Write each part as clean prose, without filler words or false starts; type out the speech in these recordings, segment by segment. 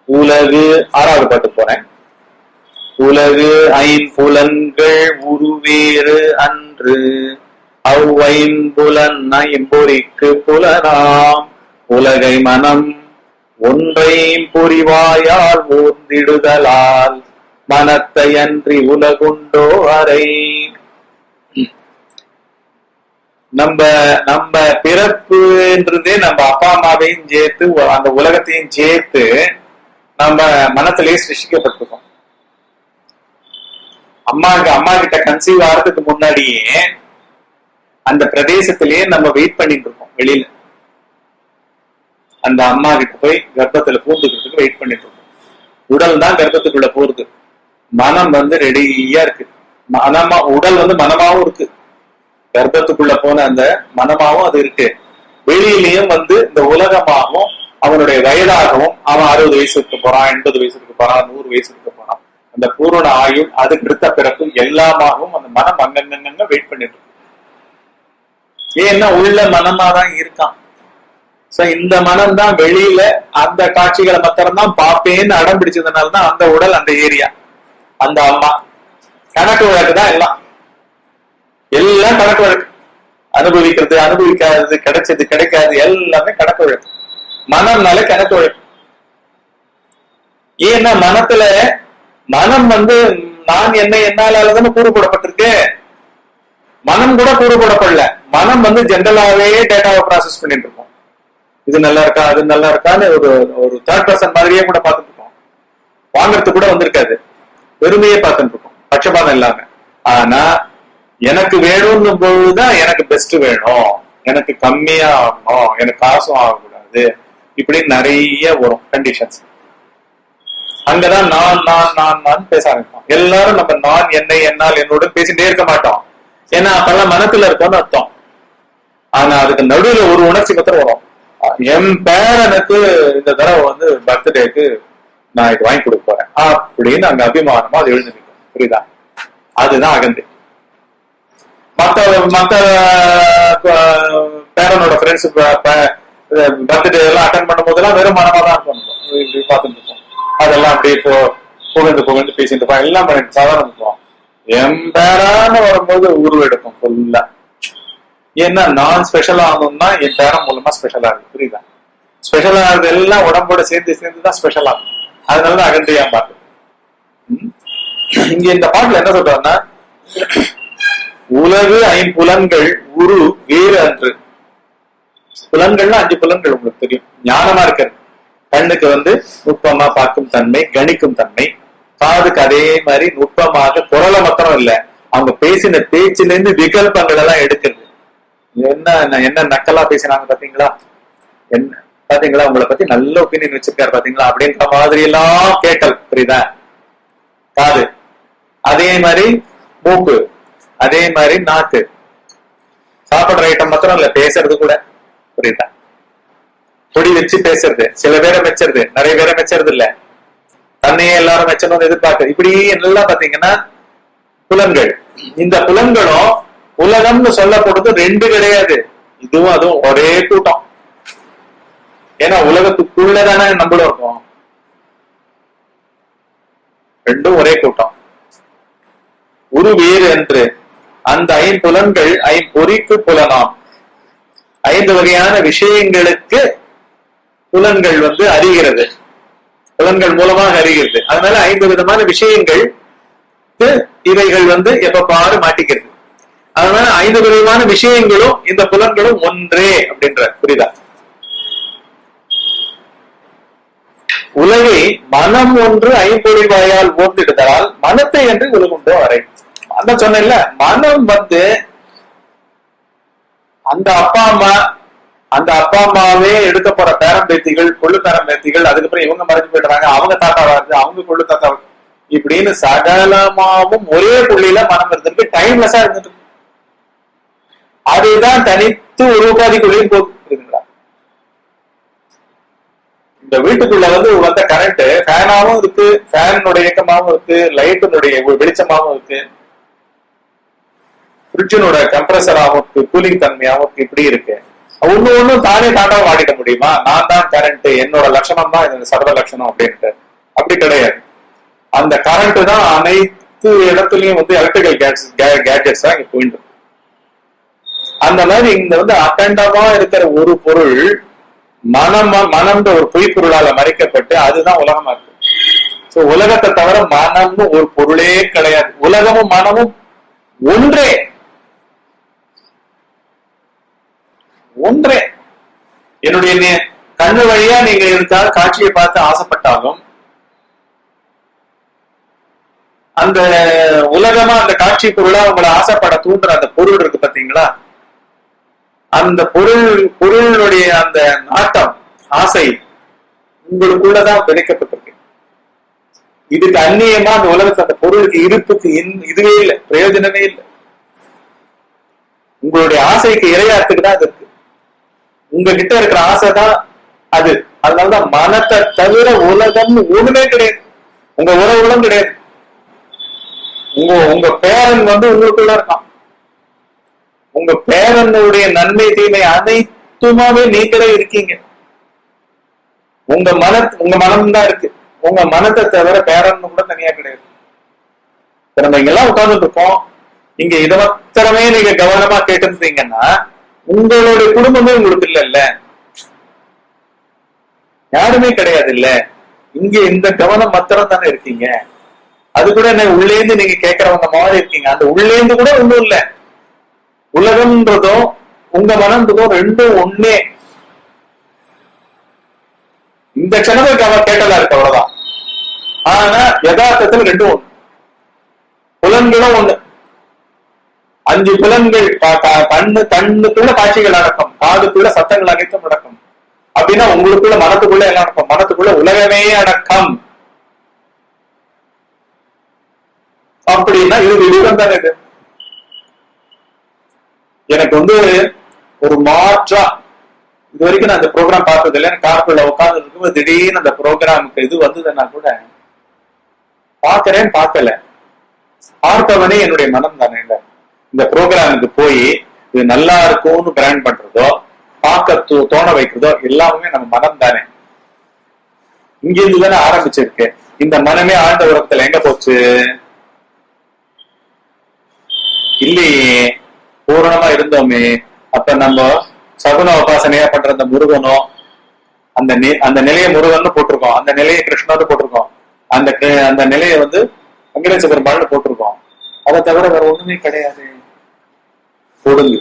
உலகு 6வது பாட்டு போறேன். உலகு ஐம்புலன்கள் உருவேறு அன்று அவ்வைம்புலன் ஐம்பொறிக்கு புலனாம் உலகை மனம் ஒன்றை பொறிவாயால் ஊர்ந்திடுதலால் மனத்தை அன்றி உலகுண்டோ அறை. நம்ம பிறப்புன்றதே நம்ம அப்பா அம்மாவையும் சேர்த்து அந்த உலகத்தையும் சேர்த்து நம்ம மனத்திலேயே சிருஷ்டிக்கப்பட்டிருக்கோம். அம்மா கிட்ட கன்சீவ் ஆகிறதுக்கு முன்னாடியே அந்த பிரதேசத்திலேயே நம்ம வெயிட் பண்ணிட்டு இருக்கோம். வெளியில அந்த அம்மா கிட்ட போய் கர்ப்பத்துல பூந்துக்கிறதுக்கு வெயிட் பண்ணிட்டு இருக்கோம். உடல் தான் கர்ப்பத்துக்குள்ள போறது. மனம் ரெடியா இருக்கு. உடல் மனமாவும் இருக்கு. கர்ப்பத்துக்குள்ள போன அந்த மனமாவும் அது இருக்கு. வெளியிலையும் இந்த உலகமாகவும் அவனுடைய வயதாகவும் அவன் 60 வயசுக்கு போறான், 80 வயசுக்கு போறான், 100 வயசுக்கு போறான். அந்த பூரண ஆயுள் அதுக்கு அடுத்த பிறப்பு எல்லாமாகவும் அந்த மனம் அங்கங்க வெயிட் பண்ணிட்டு இருக்கு. ஏன்னா உள்ள மனமாதான் இருக்கான். சோ இந்த மனம் தான் வெளியில அந்த காட்சிகளை மாத்திரம்தான் பாப்பேன்னு அடம் பிடிச்சதுனாலதான் அந்த உடல், அந்த ஏரியா, அந்த அம்மா கணக்கு வழக்கு தான் எல்லாம் கணக்கு வழக்கு. அனுபவிக்கிறது, அனுபவிக்காதது, கிடைச்சது, கிடைக்காது, எல்லாமே கணக்கு வழக்கு. மனம்னால கணக்கு வழக்கு. ஏன்னா மனத்துல மனம் நான் என்ன என்னாலதானே கூறுபடப்பட்டிருக்கு. மனம் கூட கூறுபடப்படல. மனம் ஜென்ரலாவே டேட்டாவை ப்ராசஸ் பண்ணிட்டு இருக்கோம். இது நல்லா இருக்கா, அது நல்லா இருக்கான்னு ஒரு தேர்ட் பர்சன் மாதிரியே கூட பார்த்துட்டு இருக்கோம். வாங்கறதுக்கு கூட வந்திருக்காது. பெருமையே பார்த்துட்டு இருக்கோம், பட்சபாதம் இல்லாம. ஆனா எனக்கு வேணும்னு போதுதான் எனக்கு பெஸ்ட் வேணும், எனக்கு கம்மியா ஆகணும், எனக்கு காசும் ஆகக்கூடாது, இப்படின்னு நிறைய வரும் கண்டிஷன்ஸ். அங்கதான் நான் பேச ஆரம்பிப்போம். எல்லாரும் நம்ம நான், என்னை, என்னால், என்னோட பேசிட்டே இருக்க மாட்டோம். ஏன்னா அப்பெல்லாம் மனத்துல இருக்கோம்னு அர்த்தம். ஆனா அதுக்கு நடுவுல ஒரு உணர்ச்சி பத்திரம் வரும். என் பேரனுக்கு இந்த தடவை பர்த்டேக்கு நான் இது வாங்கி கொடுக்க போறேன் அப்படின்னு அங்க அபிமானமா அது எழுந்து நிற்கும். புரியுதா? அதுதான் அகந்தை. மத்த பேரனோட ஃப்ரெண்ட்ஸ் பர்த்டே எல்லாம் அட்டன் பண்ணும் போதெல்லாம் வெறும் மனமா தான் இருக்கணும். இப்படி பார்த்துட்டு இருக்கோம். அதெல்லாம் அப்படியே புகழ்ந்து பேசிட்டு இருப்போம். எல்லாம் பண்ணிட்டு சாதாரண இருப்போம். என் பேரான வரும்போது உருவெடுக்கும் ஃபுல்லா. ஏன்னா நான் ஸ்பெஷல் ஆகணும்னா என் பேரம் மூலமா ஸ்பெஷல் ஆகுது. புரியுதா? ஸ்பெஷல் ஆகுது எல்லாம் உடம்போட சேர்ந்துதான் ஸ்பெஷல் ஆகும். அதனாலதான் அகந்தையா பாட்டு. இங்க இந்த பாட்டுல என்ன சொல்றாங்கன்னா, உலகு ஐம்புலன்கள் உரு வேறு அன்று. புலன்கள்னா 5 புலன்கள் உங்களுக்கு தெரியும். ஞானமா இருக்கிறது. கண்ணுக்கு நுட்பமா பார்க்கும் தன்மை, கணிக்கும் தன்மை. காதுக்கு அதே மாதிரி நுட்பமாக குரலை மாத்திரம் இல்ல, அவங்க பேசின பேச்சுல இருந்து விகல்பங்கள் எல்லாம் எடுக்கிறது. என்ன நக்கலா பேசினாங்க பாத்தீங்களா, என்ன பாத்தீங்களா, உங்களை பத்தி நல்ல ஒப்பீனியன் வச்சிருக்காரு பாத்தீங்களா, அப்படின்ற மாதிரி எல்லாம் கேட்டல். புரியுதா? காது அதே மாதிரி, மூக்கு அதே மாதிரி, நாக்கு சாப்பிடுற ஐட்டம் மாத்திரம் இல்ல, பேசுறது கூட. புரியுதா? பொடி வச்சு பேசுறது, சில பேரை மெச்சறது, நிறைய பேரை மெச்சறது இல்ல, தன்னையே எல்லாரும் மெச்சணும்னு எதிர்பார்க்க. இப்படி எல்லாம் பாத்தீங்கன்னா புலன்கள். இந்த புலன்களும் உலகம்னு சொல்லப்படுறது 2 கிடையாது. இதுவும் அதுவும் ஒரே கூட்டம். ஏன்னா உலகத்துக்குள்ளதானே நம்மளும் இருக்கோம். 2ம் ஒரே கூட்டம். உரு வேறு என்று அந்த ஐம்புலன்கள் ஐம்பொறிக்கு புலனாம். 5 வகையான விஷயங்களுக்கு புலன்கள் அறிகிறது. புலன்கள் மூலமாக அறிகிறது. அதனால 5 விதமான விஷயங்கள் இவைகள் எப்ப பாரு மாட்டிக்கிறது. அதனால 5 விதமான விஷயங்களும் இந்த புலன்களும் ஒன்றே அப்படின்ற. புரியுதா? உலகை மனம் ஒன்று ஐம்பொறி வாயால் ஓர்த்திடுதலால் மனத்தை என்று உலகுண்டோ அறை. அதான் சொன்ன மனம் அந்த அப்பா அம்மாவே எடுக்க போற பேரம் பேத்திகள், கொள்ளு பேரம் பேத்திகள், அதுக்கப்புறம் இவங்க மறைஞ்சு போயிடுறாங்க, அவங்க தாத்தா வருது, அவங்க கொள்ளு தாத்தா இப்படின்னு சகலமாவும் ஒரே புள்ளியில மனம் இருந்திருக்கு. டைம்லெஸ்ஸா இருந்துட்டு அதுதான் தனித்து ஒரு உபாதிக்குள்ளேயும் போகுதுங்களா. இந்த வீட்டுக்குள்ள வந்த கரண்ட் ஃபேனாவும் இருக்கு, ஃபேனுடைய இயக்கமாவும் இருக்கு, லைட்டினுடைய வெளிச்சமாவும் இருக்கு, ஃப்ரிட்ஜினோட கம்ப்ரஸராகவும் இருக்கு, கூலிங் தன்மையாவும் இருக்கு, இப்படி இருக்கு. ஒண்ணும் தானே தாண்டாவும் ஆடிட முடியுமா? நான் தான் கரண்ட், என்னோட லட்சணம் தான் இது சர்வ லட்சணம் அப்படின்ட்டு. அப்படி கிடையாது. அந்த கரண்ட் தான் அனைத்து இடத்துலயும் வந்து எலக்ட்ரிக்கல் கேட்ஜெட்ஸ் தான் இங்க போயிட்டு. அந்த மாதிரி இங்க வந்து அகண்டமா இருக்கிற ஒரு பொருள் மனம்ன்ற ஒரு பொய் பொருளால மறைக்கப்பட்டு அதுதான் உலகமா இருக்கு. சோ உலகத்தை தவிர மனம்னு ஒரு பொருளே கிடையாது. உலகமும் மனமும் ஒன்றே ஒன்றே. என்னுடைய கண்ணு வழியா நீங்க இருக்காத காட்சியை பார்த்து ஆசைப்பட்டாலும் அந்த உலகமா அந்த காட்சி பொருளா உங்களை ஆசைப்பட தூண்டுற அந்த பொருள் இருக்கு பாத்தீங்களா, அந்த பொருளுடைய அந்த நாட்டம் ஆசை உங்களுக்குள்ளதான் விதைக்கப்பட்டிருக்கு. இதுக்கு அந்நியமா அந்த உலகத்தை அந்த பொருளுக்கு இருப்புக்கு இதுவே இல்லை, பிரயோஜனமே இல்லை. உங்களுடைய ஆசைக்கு இரையாத்துக்கு தான் அது இருக்கு. உங்ககிட்ட இருக்கிற ஆசை தான் அது. அதனாலதான் மனத்தை தவிர உலகம் ஒண்ணுமே கிடையாது. உங்க உறவுகளும் கிடையாது. உங்க பேரன் வந்து உங்களுக்குள்ள இருக்கான். உங்க பேரனுடைய நன்மை தீமை அனைத்துமாவே நீங்களே இருக்கீங்க. உங்க மனம் தான் இருக்கு. உங்க மனத்தை தவிர பேரன் கூட தனியா கிடையாது. நம்ம இங்கெல்லாம் உட்கார்ந்துட்டு இருக்கோம். இங்க இதை மாத்திரமே நீங்க கவனமா கேட்டிருந்தீங்கன்னா உங்களுடைய குடும்பமே உங்களுக்கு இல்ல, யாருமே கிடையாது இல்ல. இங்க இந்த கவனம் மாத்திரம் தானே இருக்கீங்க. அது கூட என்ன உள்ளேந்து நீங்க கேட்கறவங்க மாதிரி இருக்கீங்க. அந்த உள்ளேந்து கூட ஒண்ணும் இல்ல. உலகம்ன்றதும் உங்க மனம்ன்றதும் ரெண்டும் ஒண்ணே. இந்த க்ஷணத்துக்கு அவன் கேட்டதா இருக்கு, அவ்வளவுதான். ஆனா யதார்த்தத்துல ரெண்டும் ஒண்ணு. புலன்களும் ஒண்ணு. 5 புலன்கள் கண்ணுக்குள்ள காட்சிகள் அடக்கம், காதுக்குள்ள சத்தங்கள் அனைத்தும் அடக்கம். அப்படின்னா உங்களுக்குள்ள மனத்துக்குள்ள எல்லாம் அடக்கம். மனத்துக்குள்ள உலகமே அடக்கம். அப்படின்னா இது விவேகம் தானே. இது எனக்கு வந்து ஒரு மாற்றா இது வரைக்கும் நான் அந்த ப்ரோக்ராம் பார்த்தது இல்லை. காருக்குள்ள உட்கார்ந்து இருக்கும்போது திடீர்னு அந்த ப்ரோக்ராமுக்கு இது வந்ததுன்னா கூட பார்க்கறேன், பார்க்கல, பார்த்தவனே என்னுடைய மனம் தானே. இல்லை இந்த ப்ரோக்ராமுக்கு போய் இது நல்லா இருக்கும்னு பிராண்ட் பண்றதோ பார்க்க தோண வைக்கிறதோ எல்லாமே நம்ம மனம் தானே. இங்கிருந்து தானே ஆரம்பிச்சிருக்கு. இந்த மனமே ஆழ்ந்த உலகத்துல எங்க போச்சு? இல்லையே, பூரணமா இருந்தோமே. அப்ப நம்ம சகுன உபாசனையா பண்ற அந்த முருகனோ அந்த நிலையை முருகன் போட்டிருக்கோம், அந்த நிலையை கிருஷ்ணன்னு போட்டிருக்கோம், அந்த நிலையை வந்து வெங்கடேச பெருமாள்னு போட்டிருக்கோம். அதை தவிர வேற ஒண்ணுமே கிடையாது. ஒடுங்கு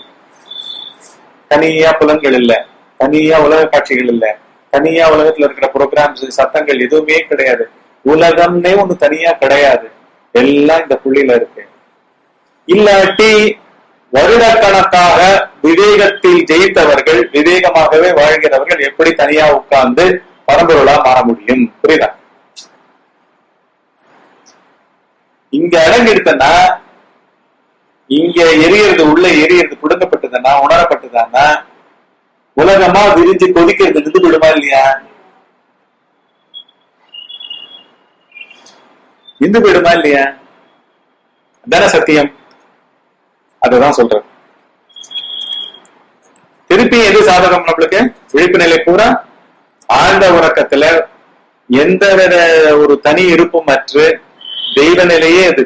தனியா புலன்கள் இல்ல, தனியா உலக காட்சிகள் இல்ல, தனியா உலகத்துல இருக்கிற ப்ரோக்ராம்ஸ் சத்தங்கள் எதுவுமே கிடையாது. உலகம்னே ஒண்ணு தனியா கிடையாது. எல்லாம் இந்த புள்ளியில இருக்கு. இல்லாட்டி வருடக்கணக்காக விவேகத்தில் ஜெயித்தவர்கள், விவேகமாகவே வாழ்கிறவர்கள் எப்படி தனியா உட்கார்ந்து பரம்பொருளா மாற முடியும்? புரியுதா? இங்க அடங்கிடுத்தனா, இங்க எரியறது உள்ள எரியறது புடுங்கப்பட்டதுன்னா, உணரப்பட்டதுன்னா உலகமா விரிஞ்சு கொதிக்கிறது நின்று விடுமா இல்லையா? நின்று விடுமா இல்லையா? அதான சத்தியம். அதுதான் சொல்றேன். திருப்பி எது சாதகம் நம்மளுக்கு? விழிப்பு நிலை பூரா ஆழ்ந்த உறக்கத்துல எந்த ஒரு தனி இருப்பும் அற்று தெய்வ நிலையே அது.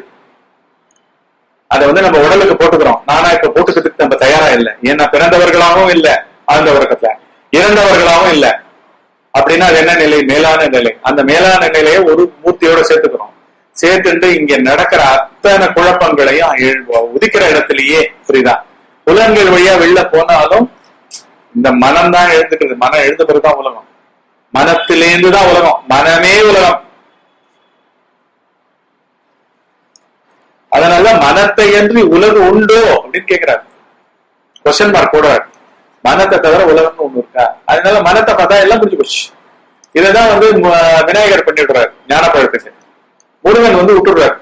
அதை வந்து நம்ம உடலுக்கு போட்டுக்கிறோம். நானா இப்ப போட்டுக்கிறதுக்கு நம்ம தயாரா இல்லை. ஏன்னா பிறந்தவர்களாகவும் இல்லை, ஆழ்ந்த உறக்கத்துல இறந்தவர்களாகவும் இல்லை. அப்படின்னா அது என்ன நிலை? மேலான நிலை. அந்த மேலான நிலையை ஒரு மூர்த்தியோட சேர்த்துக்கிறோம். சேர்த்துட்டு இங்க நடக்கிற அத்தனை குழப்பங்களையும் உதிக்கிற இடத்துலயே, புரியுதா? புலன்கள் வழியா வெளில போனாலும் இந்த மனம் தான் எழுந்துக்கிறது. மனம் எழுந்த பிறகுதான் உலகம். மனத்திலேருந்துதான் உலகம். மனமே உலகம். அதனால மனத்தை என்று உலகம் உண்டோ அப்படின்னு கேட்கிறார். கொஸ்டின் மார்க் போடுறார். மனத்தை தவிர உலகம்னு ஒண்ணு இருக்கா? அதனால மனத்தை பார்த்தா எல்லாம் புரிஞ்சு போச்சு. இதைதான் வந்து விநாயகர் பண்ணிடுறாரு ஞானப்பழத்துக்கு. முருகன் வந்து விட்டுடுறாரு.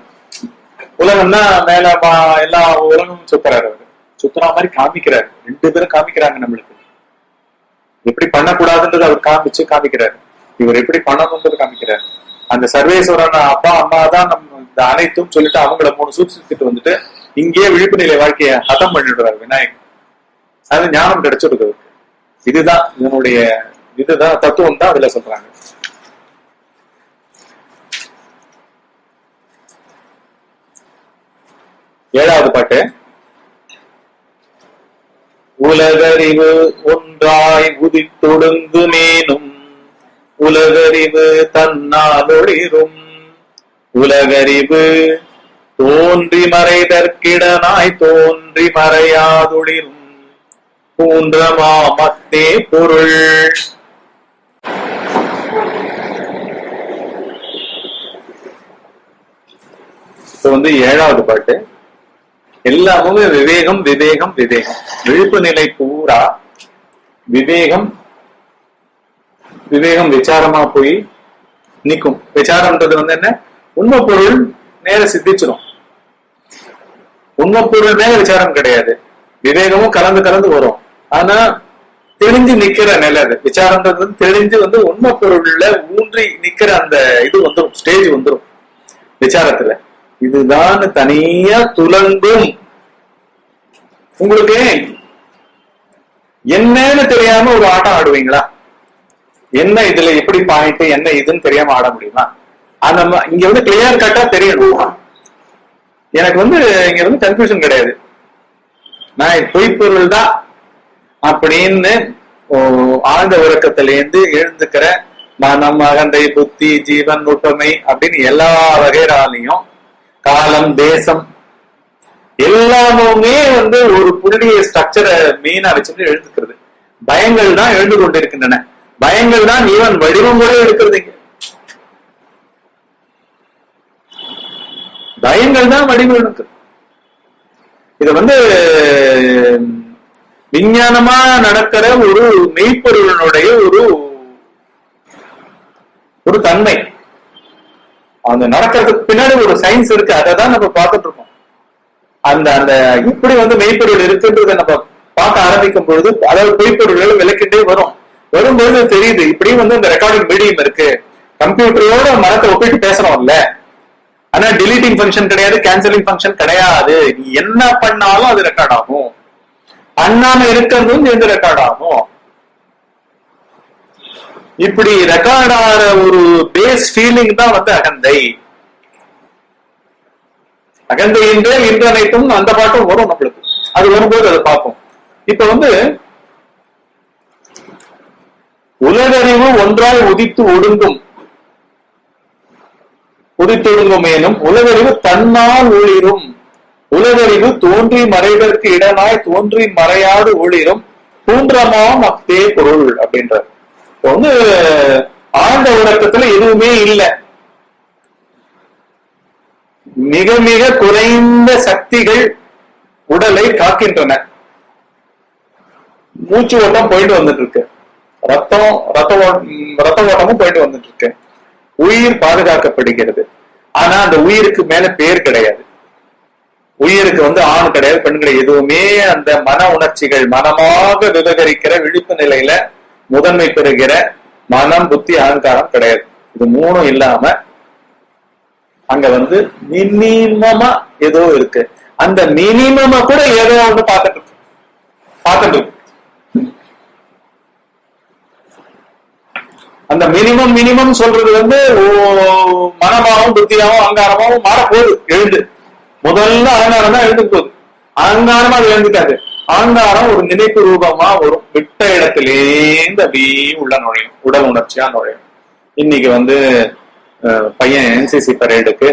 உலகம்னா மேல எல்லா உலகமும் சுத்துறாரு. அவரு சுத்துற மாதிரி காமிக்கிறாரு. 2 பேரும் காமிக்கிறாங்க நம்மளுக்கு. எப்படி பண்ணக்கூடாதுன்றது அவர் காமிக்கிறாரு. இவர் எப்படி பண்ணணும்ன்றது காமிக்கிறாரு. அந்த சர்வேஸ்வரன் அப்பா அம்மா தான் நம்ம இந்த அனைத்தும் சொல்லிட்டு அவங்கள 3 சுத்திட்டு வந்துட்டு இங்கேயே விழிப்பு நிலை வாழ்க்கைய ஹதம் பண்ணிடுறாரு விநாயகர். அது ஞானம் கிடைச்சிருக்கு அவருக்கு. இதுதான் இதனுடைய இதுதான் தத்துவம் தான் அதுல சொல்றாங்க. ஏழாவது பாட்டு. உலகறிவு ஒன்றாய் உதித்தொடுங்குமேனும் உலகறிவு தன்னால் ஒளிரும் உலகறிவு தோன்றி மறைதற்கிடனாய் தோன்றி மறையாதொளிரும் பூன்றமாமத்தே பொருள். ஏழாவது பாட்டு. எல்லாமே விவேகம் விவேகம் விவேகம். விழிப்பு நிலை பூரா விவேகம் விவேகம் விசாரமா போய் நிக்கும். விசாரம்ன்றது என்ன? உண்மை பொருள் நேர சித்திச்சிடும். உண்மை பொருள் மேல விசாரம் கிடையாது, விவேகமும் கலந்து கலந்து வரும். ஆனா தெளிஞ்சு நிக்கிற நிலை அது. விசாரம்ன்றது தெளிஞ்சு உண்மை பொருள்ல ஊன்றி நிக்கிற அந்த இது வந்துடும், ஸ்டேஜ் வந்துடும் விசாரத்துல. இதுதான் தனியா துலங்கும். உங்களுக்கு என்னன்னு தெரியாம ஒரு ஆட்டம் ஆடுவீங்களா? என்ன இதுல எப்படி பாயிண்ட் என்ன இதுன்னு தெரியாம ஆட முடியுமா? அந்த இங்க கிளியர் கட்டா தெரியணும். எனக்கு இங்க கன்ஃபியூஷன் கிடையாது. நான் பொய்ப்பொருள் தான் அப்படின்னு ஆழ்ந்த உறக்கத்திலேருந்து எழுந்துக்கிற மனம், அகந்தை, புத்தி, ஜீவன், ஒற்றுமை அப்படின்னு எல்லா வகைராலையும் காலம், தேசம் எல்லாமே ஒரு புள்ளிய ஸ்ட்ரக்சரை மெயினா வச்சுட்டு எழுந்துக்கிறது. பயங்கள் தான் எழுந்து கொண்டிருக்கின்றன. பயங்கள் தான் ஈவன் வடிவம் கூட எடுக்கிறது. பயங்கள் தான் வடிவம் எடுக்குது. இது விஞ்ஞானமா நடக்கிற ஒரு மெய்ப்பொருளினுடைய ஒரு தன்மை. அந்த நடக்கிறதுக்கு பின்னாடி ஒரு சயின்ஸ் இருக்கு. அதை தான் நம்ம பார்த்துட்டு இருக்கோம். அந்த அந்த இப்படி மெய்ப்பொருள் இருக்குன்றத நம்ம பார்க்க ஆரம்பிக்கும் பொழுது, அதாவது பொய்ப்பொருள்கள் விளக்கிட்டே வரும்போது தெரியுது. இப்படியும் இந்த ரெக்கார்டிங் மீடியம் இருக்கு. கம்ப்யூட்டரோட மரத்தை ஒப்பிட்டு பேசுறோம்ல. ஆனா டிலீட்டிங் ஃபங்க்ஷன் கிடையாது, கேன்சலிங் ஃபங்க்ஷன் கிடையாது. நீ என்ன பண்ணாலும் அது ரெக்கார்ட் ஆகும். பண்ணாம இருக்கிறதும் சேர்ந்து ரெக்கார்ட் ஆகும். இப்படி ரெக்கார்ட் ஆகிற ஒரு பேஸ் ஃபீலிங் தான் அகந்தை. அகந்தை என்றே இன்று அனைத்தும் அந்த பாட்டும் வரும் நம்மளுக்கு. அது வரும்போது அதை பார்ப்போம். இப்ப உலகறிவு ஒன்றாய் உதித்தொடுங்குமேனும் உலகறிவு தன்னால் ஒளிரும் உலகறிவு தோன்றி மறைவதற்கு இடமாய் தோன்றி மறையாது ஒளிரும் பூன்றமாம் அத்தே பொருள் அப்படின்ற. ஆழ்ந்த உறக்கத்துல எதுவுமே இல்லை. மிக மிக குறைந்த சக்திகள் உடலை காக்கின்றன. மூச்சு ஓட்டம் போயிட்டு வந்துட்டு இருக்கு, ரத்த ஓட்டமும் போயிட்டு வந்துட்டு இருக்கு. உயிர் பாதுகாக்கப்படுகிறது. ஆனா அந்த உயிருக்கு மேல பேர் கிடையாது. உயிருக்கு ஆண் கிடையாது, பெண் கிடையாது. எதுவுமே அந்த மன உணர்ச்சிகள் மனமாக விவகரிக்கிற விழிப்பு நிலையில முதன்மை பெறுகிற மனம், புத்தி, அகங்காரம் கிடையாது. இது மூணும் இல்லாம அங்க மினிமமா ஏதோ இருக்கு. அந்த மினிமமா கூட ஏதோ பார்த்துட்டு இருக்கு. அந்த மினிமம் சொல்றது மனமாவும் புத்தியாவும் அகங்காரமாவும் மாறப்போகுது. எழுந்து முதல்ல அகங்காரம் தான் எழுந்து போகுது. அகங்காரமா அது எழுந்துக்காது. அகங்காரம் ஒரு நினைப்பு ரூபமா வரும். விட்ட இடத்திலேந்து அப்படியே உள்ள நுழையும், உடல் உணர்ச்சியா நுழையும். இன்னைக்கு பையன் NCC பரேடுக்கு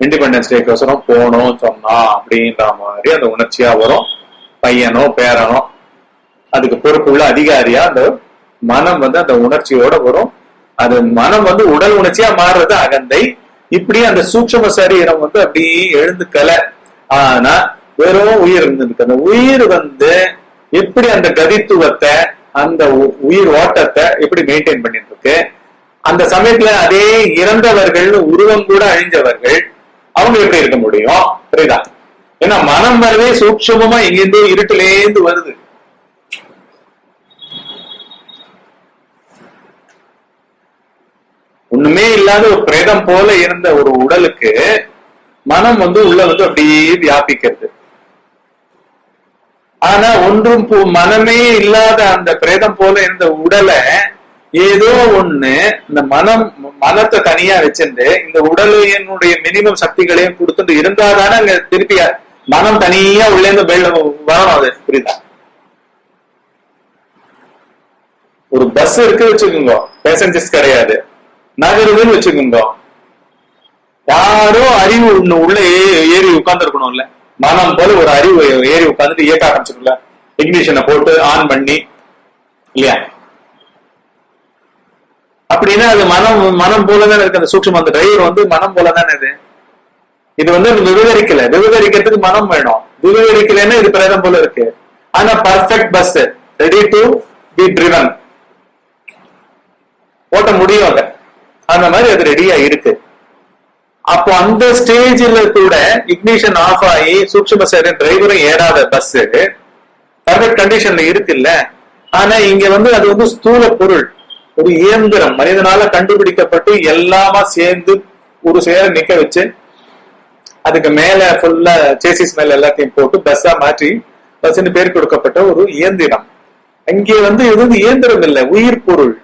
இண்டிபெண்டன்ஸ் டேக்கோசரம் போனோம் சொன்னா அப்படின்ற மாதிரி அந்த உணர்ச்சியா வரும். பையனோ பேரனோ அதுக்கு பொறுப்புள்ள அதிகாரியா அந்த மனம் அந்த உணர்ச்சியோட வரும். அது மனம் உடல் உணர்ச்சியா மாறுறது அகந்தை. இப்படி அந்த சூட்சும சரீரம் அப்படியே எழுந்துக்கல. ஆனா வெறும் உயிர் இருந்திருக்கு. அந்த உயிர் எப்படி அந்த கதித்துவத்தை, அந்த உயிர் ஓட்டத்தை எப்படி மெயின்டைன் பண்ணிட்டு இருக்கு. அந்த சமயத்துல அதே இறந்தவர்கள், உருவம் கூட அழிஞ்சவர்கள், அவங்க எப்படி இருக்க முடியும்? புரியுதா? ஏன்னா மனம் வரவே சூட்சமமா எங்கிருந்தோ இருட்டிலேந்து வருது. ஒண்ணுமே இல்லாத ஒரு பிரேதம் போல இருந்த ஒரு உடலுக்கு மனம் உள்ள அப்படியே வியாபிக்கிறது. ஆனா ஒன்றும் மனமே இல்லாத அந்த பிரேதம் போல இருந்த உடலை ஏதோ ஒண்ணு இந்த மனத்தை தனியா வச்சிருந்து இந்த உடலினுடைய மினிமம் சக்திகளையும் கொடுத்துட்டு இருந்தாதானே அங்க திருப்பி மனம் தனியா உள்ள இருந்து வெளில வரணும். அது புரியுதா? ஒரு பஸ் இருக்கு வச்சுக்கோங்க, பேசஞ்சர்ஸ் கிடையாது, நகருதுன்னு வச்சுக்கோங்க, யாரோ அறிவு உள்ள ஏறி உட்கார்ந்து இருக்கணும்ல, மனம் போல ஒரு அறிவு ஏறி உட்கார்ந்துட்டு இயக்க ஆரம்பிச்சிருக்கல, இக்னிஷனை போட்டு ஆன் பண்ணி இல்லையா? அப்படின்னா அது மனம் போலதானே இருக்கு. அந்த சூட்சம் அந்த டிரைவர் வந்து மனம் போலதானே இது வந்து விவகரிக்கிறதுக்கு மனம் வேணும். விவகரிக்கலன்னா இது பிரேதம் போல இருக்கு. ஆனா perfect bus, ready to be driven, ஓட்ட முடியும். அத அந்த மாதிரி அது ரெடியா இருக்கு. அப்போ அந்த ஸ்டேஜ்ல கூட இக்னிஷன் ஆஃப் ஆகி சூட்சும சரீரம் டிரைவரும் ஏறாத பஸ் பர்ஃபெக்ட் கண்டிஷன்ல இருக்குல்ல. ஆனா இங்க வந்து அது வந்து ஸ்தூல பொருள், ஒரு இயந்திரம், மனிதனால கண்டுபிடிக்கப்பட்டு எல்லாமா சேர்ந்து ஒரு சேர நிக்க வச்சு அதுக்கு மேல ஃபுல்லா சேசிஸ் மேல எல்லாத்தையும் போட்டு பஸ்ஸா மாற்றி பஸ்ன்னு பேர் கொடுக்கப்பட்ட ஒரு இயந்திரம். அங்கே வந்து இது வந்து இயந்திரம் இல்ல, உயிர் பொருள்,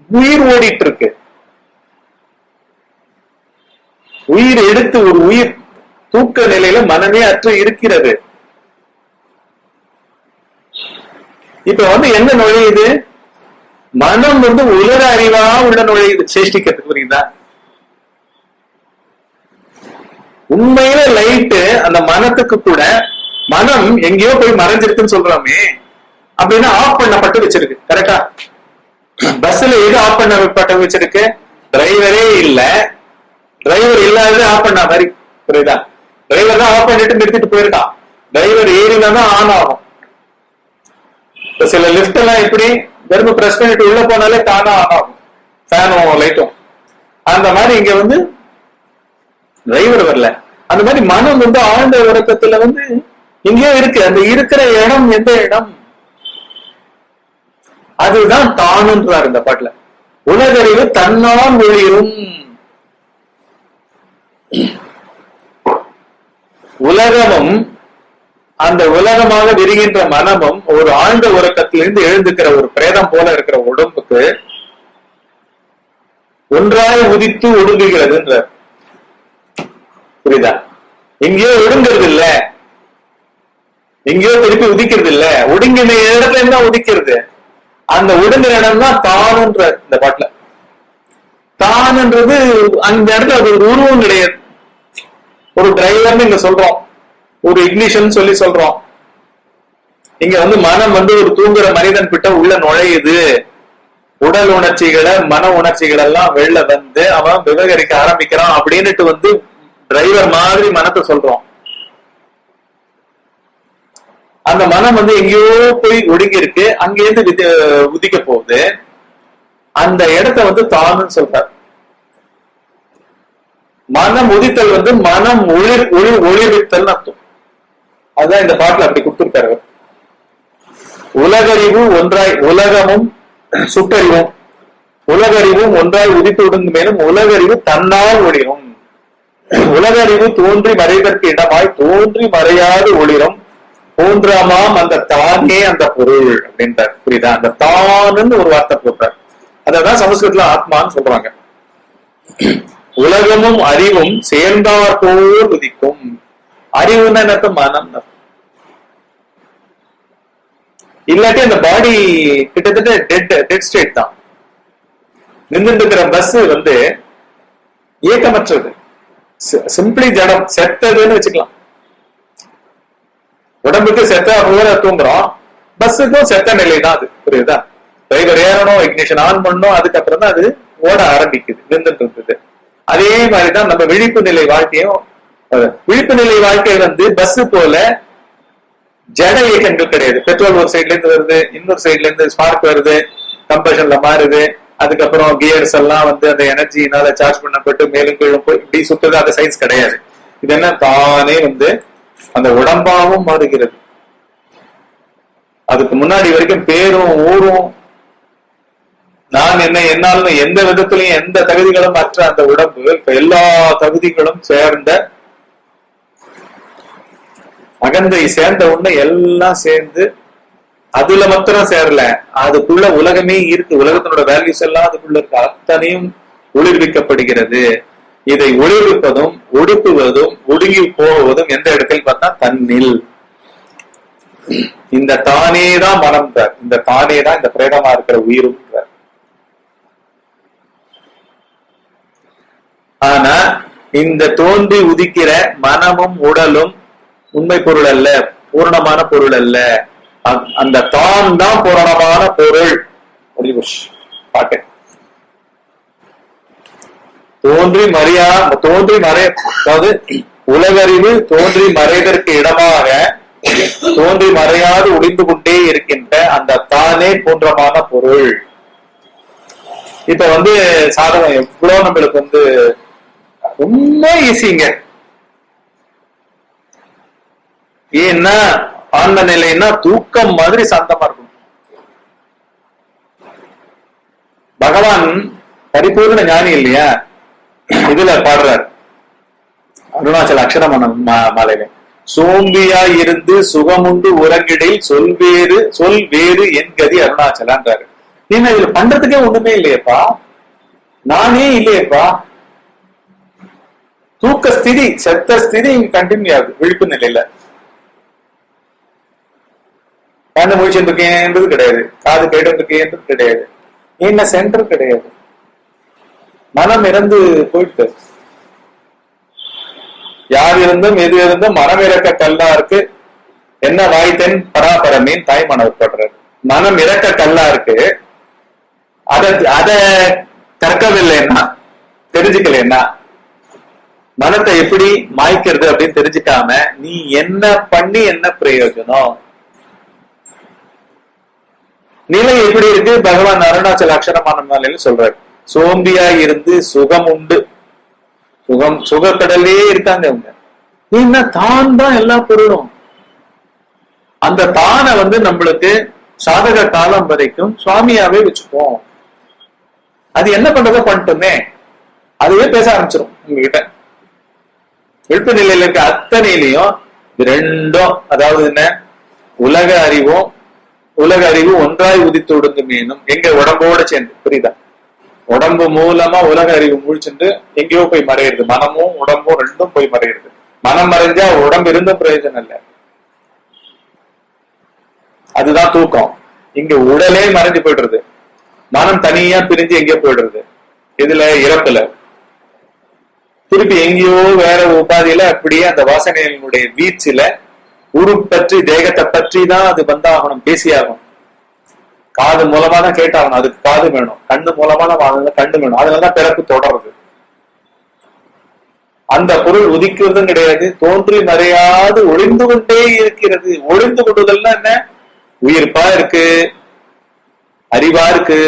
உயிர் ஓடிட்டு இருக்கு. உயிர் எடுத்து ஒரு உயிர் தூக்க நிலையில மனமே அற்று இருக்கிறது. இப்ப வந்து என்ன நுழையுது? மனம் வந்து உலக அறிவா உள்ள நுழையுது சேஷ்டிக்கிறதுக்கு. புரியுதா? உண்மையில லைட்டு அந்த மனத்துக்கு கூட மனம் எங்கேயோ போய் மறைஞ்சிருக்குன்னு சொல்றோமே, அப்படின்னா ஆஃப் பண்ணப்பட்டு வச்சிருக்கு. கரெக்டா? பஸ்ல எது ஆஃப் பண்ணப்பட்ட வச்சிருக்கு? டிரைவரே இல்ல, டிரைவர் இல்லாத ஆஃப் பண்ண மாதிரி. புரியுதா? டிரைவர் தான் ஆஃப் பண்ணிட்டு நிறுத்திட்டு போயிருக்கான், டிரைவர் ஏறினா தான் ஆன் ஆகும். சில லிப்ட் எல்லாம் எப்படி வெறும் பிரஸ் பண்ணிட்டு உள்ள போனாலே தானா ஆன் ஆகும், ஃபேனும் லைட்டும். அந்த மாதிரி இங்க வந்து டிரைவர் வரல. அந்த மாதிரி மனம் வந்து ஆழ்ந்த உறக்கத்துல வந்து எங்கேயோ இருக்கு. அந்த இருக்கிற இடம் எந்த இடம்? அதுதான் தானுன்றார் இந்த பாட்டுல. உலகறிவு தன்னால் ஒளிரும். உலகமும் அந்த உலகமாக விரிகின்ற மனமும் ஒரு ஆழ்ந்த உறக்கத்திலிருந்து எழுந்துக்கிற ஒரு பிரேதம் போல இருக்கிற உடம்புக்கு ஒன்றாய் உதித்து ஒடுங்குகிறதுன்றார். புரியுதா? எங்கேயோ ஒடுங்கிறது இல்ல, எங்கேயோ திருப்பி உதிக்கிறது இல்ல, ஒடுங்கின இடத்துல இருந்தா உதிக்கிறது. அந்த ஒடுங்குற இடம் தான் தானுன்ற இந்த பாட்டுல. தான்ன்றது அந்த இடத்துல அது ஒரு உருவம் கிடையாது. ஒரு டிரைவர்னு இங்க சொல்றோம், ஒரு இக்னிஷன் சொல்லி சொல்றோம். இங்க வந்து மனம் வந்து ஒரு தூங்குற மனிதன் கிட்ட உள்ள நுழையுது. உடல் உணர்ச்சிகளை மன உணர்ச்சிகள் எல்லாம் வெளில வந்து அவன் விவகரிக்க ஆரம்பிக்கிறான் அப்படின்னுட்டு வந்து டிரைவர் மாதிரி மனத்தை சொல்றோம். அந்த மனம் வந்து எங்கேயோ போய் ஒடுங்கி இருக்கு, அங்கேருந்து உதிக்க போகுது. அந்த இடத்த வந்து தானுன்னு சொல்றார். மனம் உதித்தல் வந்து மனம் ஒளிர்வித்தல் அர்த்தம். அதுதான் இந்த பாட்டுல அப்படி கொடுத்திருக்காரு. உலகறிவு ஒன்றாய், உலகமும் சுட்டறிவும் உலகறிவும் ஒன்றாய் உதித்து விடுங்க, மேலும் உலகறிவு தன்னால் ஒளிரும். உலகறிவு தோன்றி மறைவதற்கு இடமாய் தோன்றி மறையாது ஒளிரும் தோன்றாமாம் அந்த தானே அந்த பொருள் அப்படின்றார். புரியுதா? அந்த தானுன்னு ஒரு வார்த்தை போட்டார். அதான் சமஸ்கிருதத்துல ஆத்மான்னு சொல்றாங்க. உலகமும் அறிவும் சேர்ந்தார் போல் உதிக்கும். அறிவுன்னா என்ன? மனம். இல்லாட்டி அந்த பாடி கிட்டத்தட்ட டெட் ஸ்டேட் தான். நின்றுட்டு இருக்கிற பஸ் வந்து இயக்கமற்றது, சிம்பிளி ஜடம், செத்ததுன்னு வச்சுக்கலாம். உடம்புக்கு செத்த போல தூங்குறோம், பஸ்ஸுக்கும் செத்த நிலை தான் அது. புரியுதா? டிரைவர் ஏறணும், இக்னிஷன் ஆன் பண்ணணும், அதுக்கப்புறம் தான் அது ஓட ஆரம்பிக்குது, நின்றுட்டு இருந்தது. அதே மாதிரிதான் நம்ம விழிப்பு நிலை வாழ்க்கையும். விழிப்பு நிலை வாழ்க்கை வந்து பஸ் போல ஜட இயக்கங்கள் கிடையாது. பெட்ரோல் ஒரு சைட்ல இருந்து வருது, இன்னொரு சைட்ல இருந்து ஸ்பார்க் வருது, கம்பஷன்ல மாறுது, அதுக்கப்புறம் கியர்ஸ் எல்லாம் வந்து அந்த எனர்ஜினால சார்ஜ் பண்ணப்பட்டு மேலும் கீழும் போய் இப்படி சுத்துறது. அந்த சயின்ஸ் கிடையாது. இது என்ன? தானே வந்து அந்த உடம்பாவும் மாறுகிறது. அதுக்கு முன்னாடி வரைக்கும் பேரும் ஊரும் நான் என்ன என்னாலும் எந்த விதத்திலையும் எந்த தகுதிகளும் அற்ற அந்த உடம்பு இப்ப எல்லா தகுதிகளும் சேர்ந்த அகந்தை சேர்ந்த உடனே எல்லாம் சேர்ந்து அதுல மாத்திரம் சேரல, அதுக்குள்ள உலகமே இருக்கு, உலகத்தினோட வேல்யூஸ் எல்லாம் அதுக்குள்ள இருக்கு, அத்தனையும் ஒளிர்விக்கப்படுகிறது. இதை ஒளிர்விப்பதும் ஒடுக்குவதும் ஒடுங்கி போவதும் எந்த இடத்தில் பார்த்தா தன்னில். இந்த தானே தான் மனம் தார், இந்த தானே தான் இந்த பிரேதமா இருக்கிற உயிரும். ஆனா இந்த தோன்றி உதிக்கிற மனமும் உடலும் உண்மை பொருள் அல்ல, பூரணமான பொருள் அல்ல. அந்த தான் தான் பூரணமான பொருள். பாட்டு தோன்றி மறை, அதாவது உலகறிவு தோன்றி மறைவதற்கு இடமாக தோன்றி மறையாது ஒளிந்து கொண்டே இருக்கின்ற அந்த தானே பூரணமான பொருள். இப்ப சாதகம் எவ்வளவு நம்மளுக்கு ரொம்ப ஈஸிங்க. ஏன்னா ஆன்ம நிலைன்னா தூக்கம் மாதிரி சாந்தமா இருக்கும். பகவான் பரிபூர்ண ஞானி இல்லையா, இதுல பாடுறார் அருணாச்சல அக்ஷர மாலையில, சோம்பியா இருந்து சுகமுண்டு உறங்கிடில் சொல் வேறு என் கதி அருணாச்சலான்றாரு. ஏன்னா இதுல பண்றதுக்கே ஒண்ணுமே இல்லையப்பா, நானே இல்லையப்பா. தூக்க ஸ்திதி செத்த ஸ்திதி இங்க கண்டினியூ ஆகுது விழிப்பு நிலையில. கண்ணு முழிச்சுட்டு இருக்கேன்றது கிடையாது, காது கேட்டு இருக்கேன்றது கிடையாது, என்ன சென்டர் கிடையாது. மனம் இறந்து போயிட்டு, யார் இருந்தும் எது இருந்தும் மனம் இறக்க கல்லா இருக்கு, என்ன வாய்த்தன் பராபரமேன் தாய் மனப்படுறாரு. மனம் இறக்க கல்லா இருக்கு, அத கற்கவில்லைன்னா தெரிஞ்சுக்கலன்னா மனத்தை எப்படி மாய்க்கிறது அப்படின்னு தெரிஞ்சுக்காம நீ என்ன பண்ணி என்ன பிரயோஜனம்? நிலை எப்படி இருக்கு? பகவான் அருணாச்சல அக்ஷரமான நிலையில சொல்றாரு, சோம்பியா இருந்து சுகம் உண்டு. சுகக்கடலே இருக்காங்க அவங்க. நீங்க தான் தான் எல்லா பொருளும். அந்த தானை நம்மளுக்கு சாதக காலம் வரைக்கும் சுவாமியாவே வச்சுப்போம். அது என்ன பண்றதோ பண்ணிட்டுமே, அதுவே பேச ஆரம்பிச்சிடும் உங்ககிட்ட. விழுப்பு நிலையில இருக்க அத்தனையிலையும் ரெண்டும், அதாவது என்ன, உலக அறிவு ஒன்றாய் உதித்து ஒடுங்குமேனும், எங்க உடம்போட சேர்ந்து, புரியுதா? உடம்பு மூலமா உலக அறிவு முழிச்சுட்டு எங்கேயோ போய் மறையிறது, மனமும் உடம்பும் ரெண்டும் போய் மறையிறது. மனம் மறைஞ்சா உடம்பு இருந்தும் பிரயோஜனம் இல்லை, அதுதான் தூக்கம். இங்க உடலே மறைஞ்சு போயிடுறது, மனம் தனியா பிரிஞ்சு எங்கேயோ போயிடுறது. இதுல இறப்புல திருப்பி எங்கேயோ வேற உபாதியில அப்படியே அந்த வாசனைகளுடைய வீச்சில உரு பற்றி தேகத்தை பற்றி தான் அது வந்தாகணும், பேசியாகணும். காது மூலமா தான் கேட்டாகணும், அதுக்கு காது வேணும். கண்ணு மூலமா தான் கண்ணு வேணும், அதனாலதான் பிறப்பு தொடருது. அந்த பொருள் உதிக்கிறதும் கிடையாது, தோன்றி மறையாது ஒளிந்து கொண்டே இருக்கிறது. ஒளிந்து கொண்டுதல்னா என்ன? உயிர்ப்பா இருக்கு, அறிவா இருக்கு.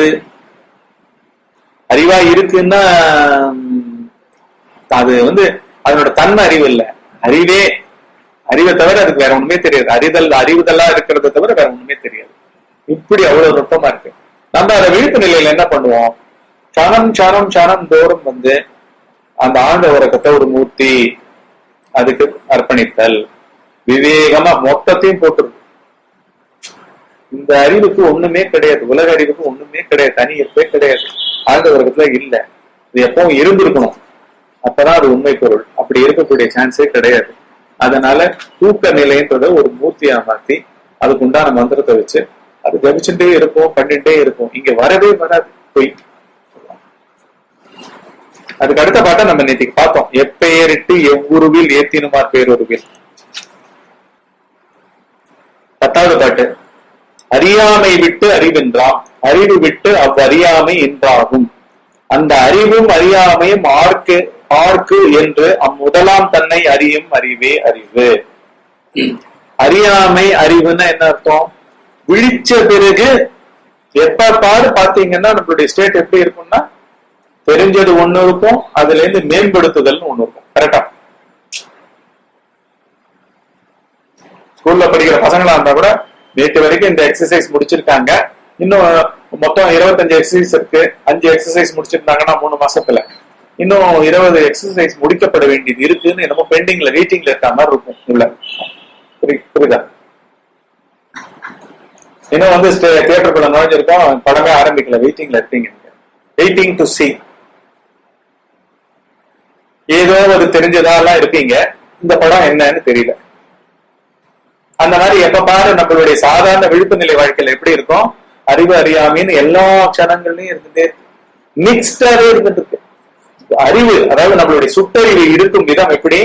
அறிவா இருக்குன்னா அது அதனோட தன்மை அறிவு இல்லை, அறிவை தவிர அதுக்கு வேற ஒண்ணுமே தெரியாது. அறிவுதல்லா இருக்கிறத தவிர வேற ஒண்ணுமே தெரியாது. இப்படி அவ்வளவு நுட்பமா இருக்கு. நம்ம அந்த விழிப்பு நிலையில என்ன பண்ணுவோம்? சனம் தோறும் அந்த ஆழ்ந்த உறக்கத்தை ஒரு மூர்த்தி அதுக்கு அர்ப்பணித்தல், விவேகமா மொத்தத்தையும் போட்டுருக்கு. இந்த அறிவுக்கு ஒண்ணுமே கிடையாது, உலக அறிவுக்கு ஒண்ணுமே கிடையாது, தனி இருப்பே கிடையாது, ஆழ்ந்த உறக்கத்துல இல்ல. இது எப்பவும் இருந்திருக்கணும், அப்பதான் அது உண்மை பொருள். அப்படி இருக்கக்கூடிய சான்ஸே கிடையாது. அதனால தூக்க நிலைன்றத ஒரு மூர்த்தியா மாத்தி அதுக்கு உண்டான மந்திரத்தை வச்சு அது ஜபிச்சுட்டே இருப்போம், பண்ணிட்டே இருப்போம். இங்க வரவே வராது போய். அதுக்கு அடுத்த பாட்டை நம்ம நேற்றுக்கு பார்த்தோம், எப்பெயரிட்டு எவ்வுருவில் ஏத்தினுமார் பேருருவில். 10வது பாட்டு, அறியாமை விட்டு அறிவென்றாம், அறிவு விட்டு அவ்வறியாமை என்றாகும். அந்த அறிவும் அறியாமையும் ஆர்க்கு என்று அம்முதலாம் தன்னை அறியும் அறிவே அறிவு. அறியாமை அறிவுன்னா என்ன அர்த்தம்? விழிச்ச பிறகு எப்ப பாரு பாத்தீங்கன்னா நம்மளுடைய ஸ்டேட் எப்படி இருக்கும்னா, தெரிஞ்சது ஒண்ணு இருக்கும், அதுல இருந்து மேம்படுத்துதல் ஒண்ணு இருக்கும். கரெக்டா? ஸ்கூல்ல படிக்கிற பசங்களா இருந்தா கூட நேற்று வரைக்கும் இந்த எக்ஸசைஸ் முடிச்சிருக்காங்க, இன்னும் மொத்தம் 25 எக்ஸசைஸ் இருக்கு, 5 எக்ஸசைஸ் முடிச்சிருந்தாங்கன்னா 3 மாசத்துல இன்னும் 20 எக்ஸசைஸ் முடிக்கப்பட வேண்டியது இருக்குன்னு என்னமோ பெண்டிங்ல வெயிட்டிங்ல இருக்க மாதிரி இருக்கும். இல்ல புரியுதா? இன்னும் வந்து தியேட்டருக்குள்ள நுழைஞ்சிருக்கோம், படமே ஆரம்பிக்கல, வெயிட்டிங்ல இருப்பீங்க, வெயிட்டிங் டு see. ஏதோ ஒரு தெரிஞ்சதாலாம் இருப்பீங்க, இந்த படம் என்னன்னு தெரியல. அந்த மாதிரி எப்ப பாரு நம்மளுடைய சாதாரண விழுப்பு நிலை வாழ்க்கையில எப்படி இருக்கும், அறிவு அறியாமின்னு எல்லா க்ஷணங்கள்லயும் இருந்துட்டே மிக்ஸ்டாவே இருந்துட்டு இருக்கு. அறிவு, அதாவது நம்மளுடைய சுட்டறிவு இருக்கும் விதம் எப்படி,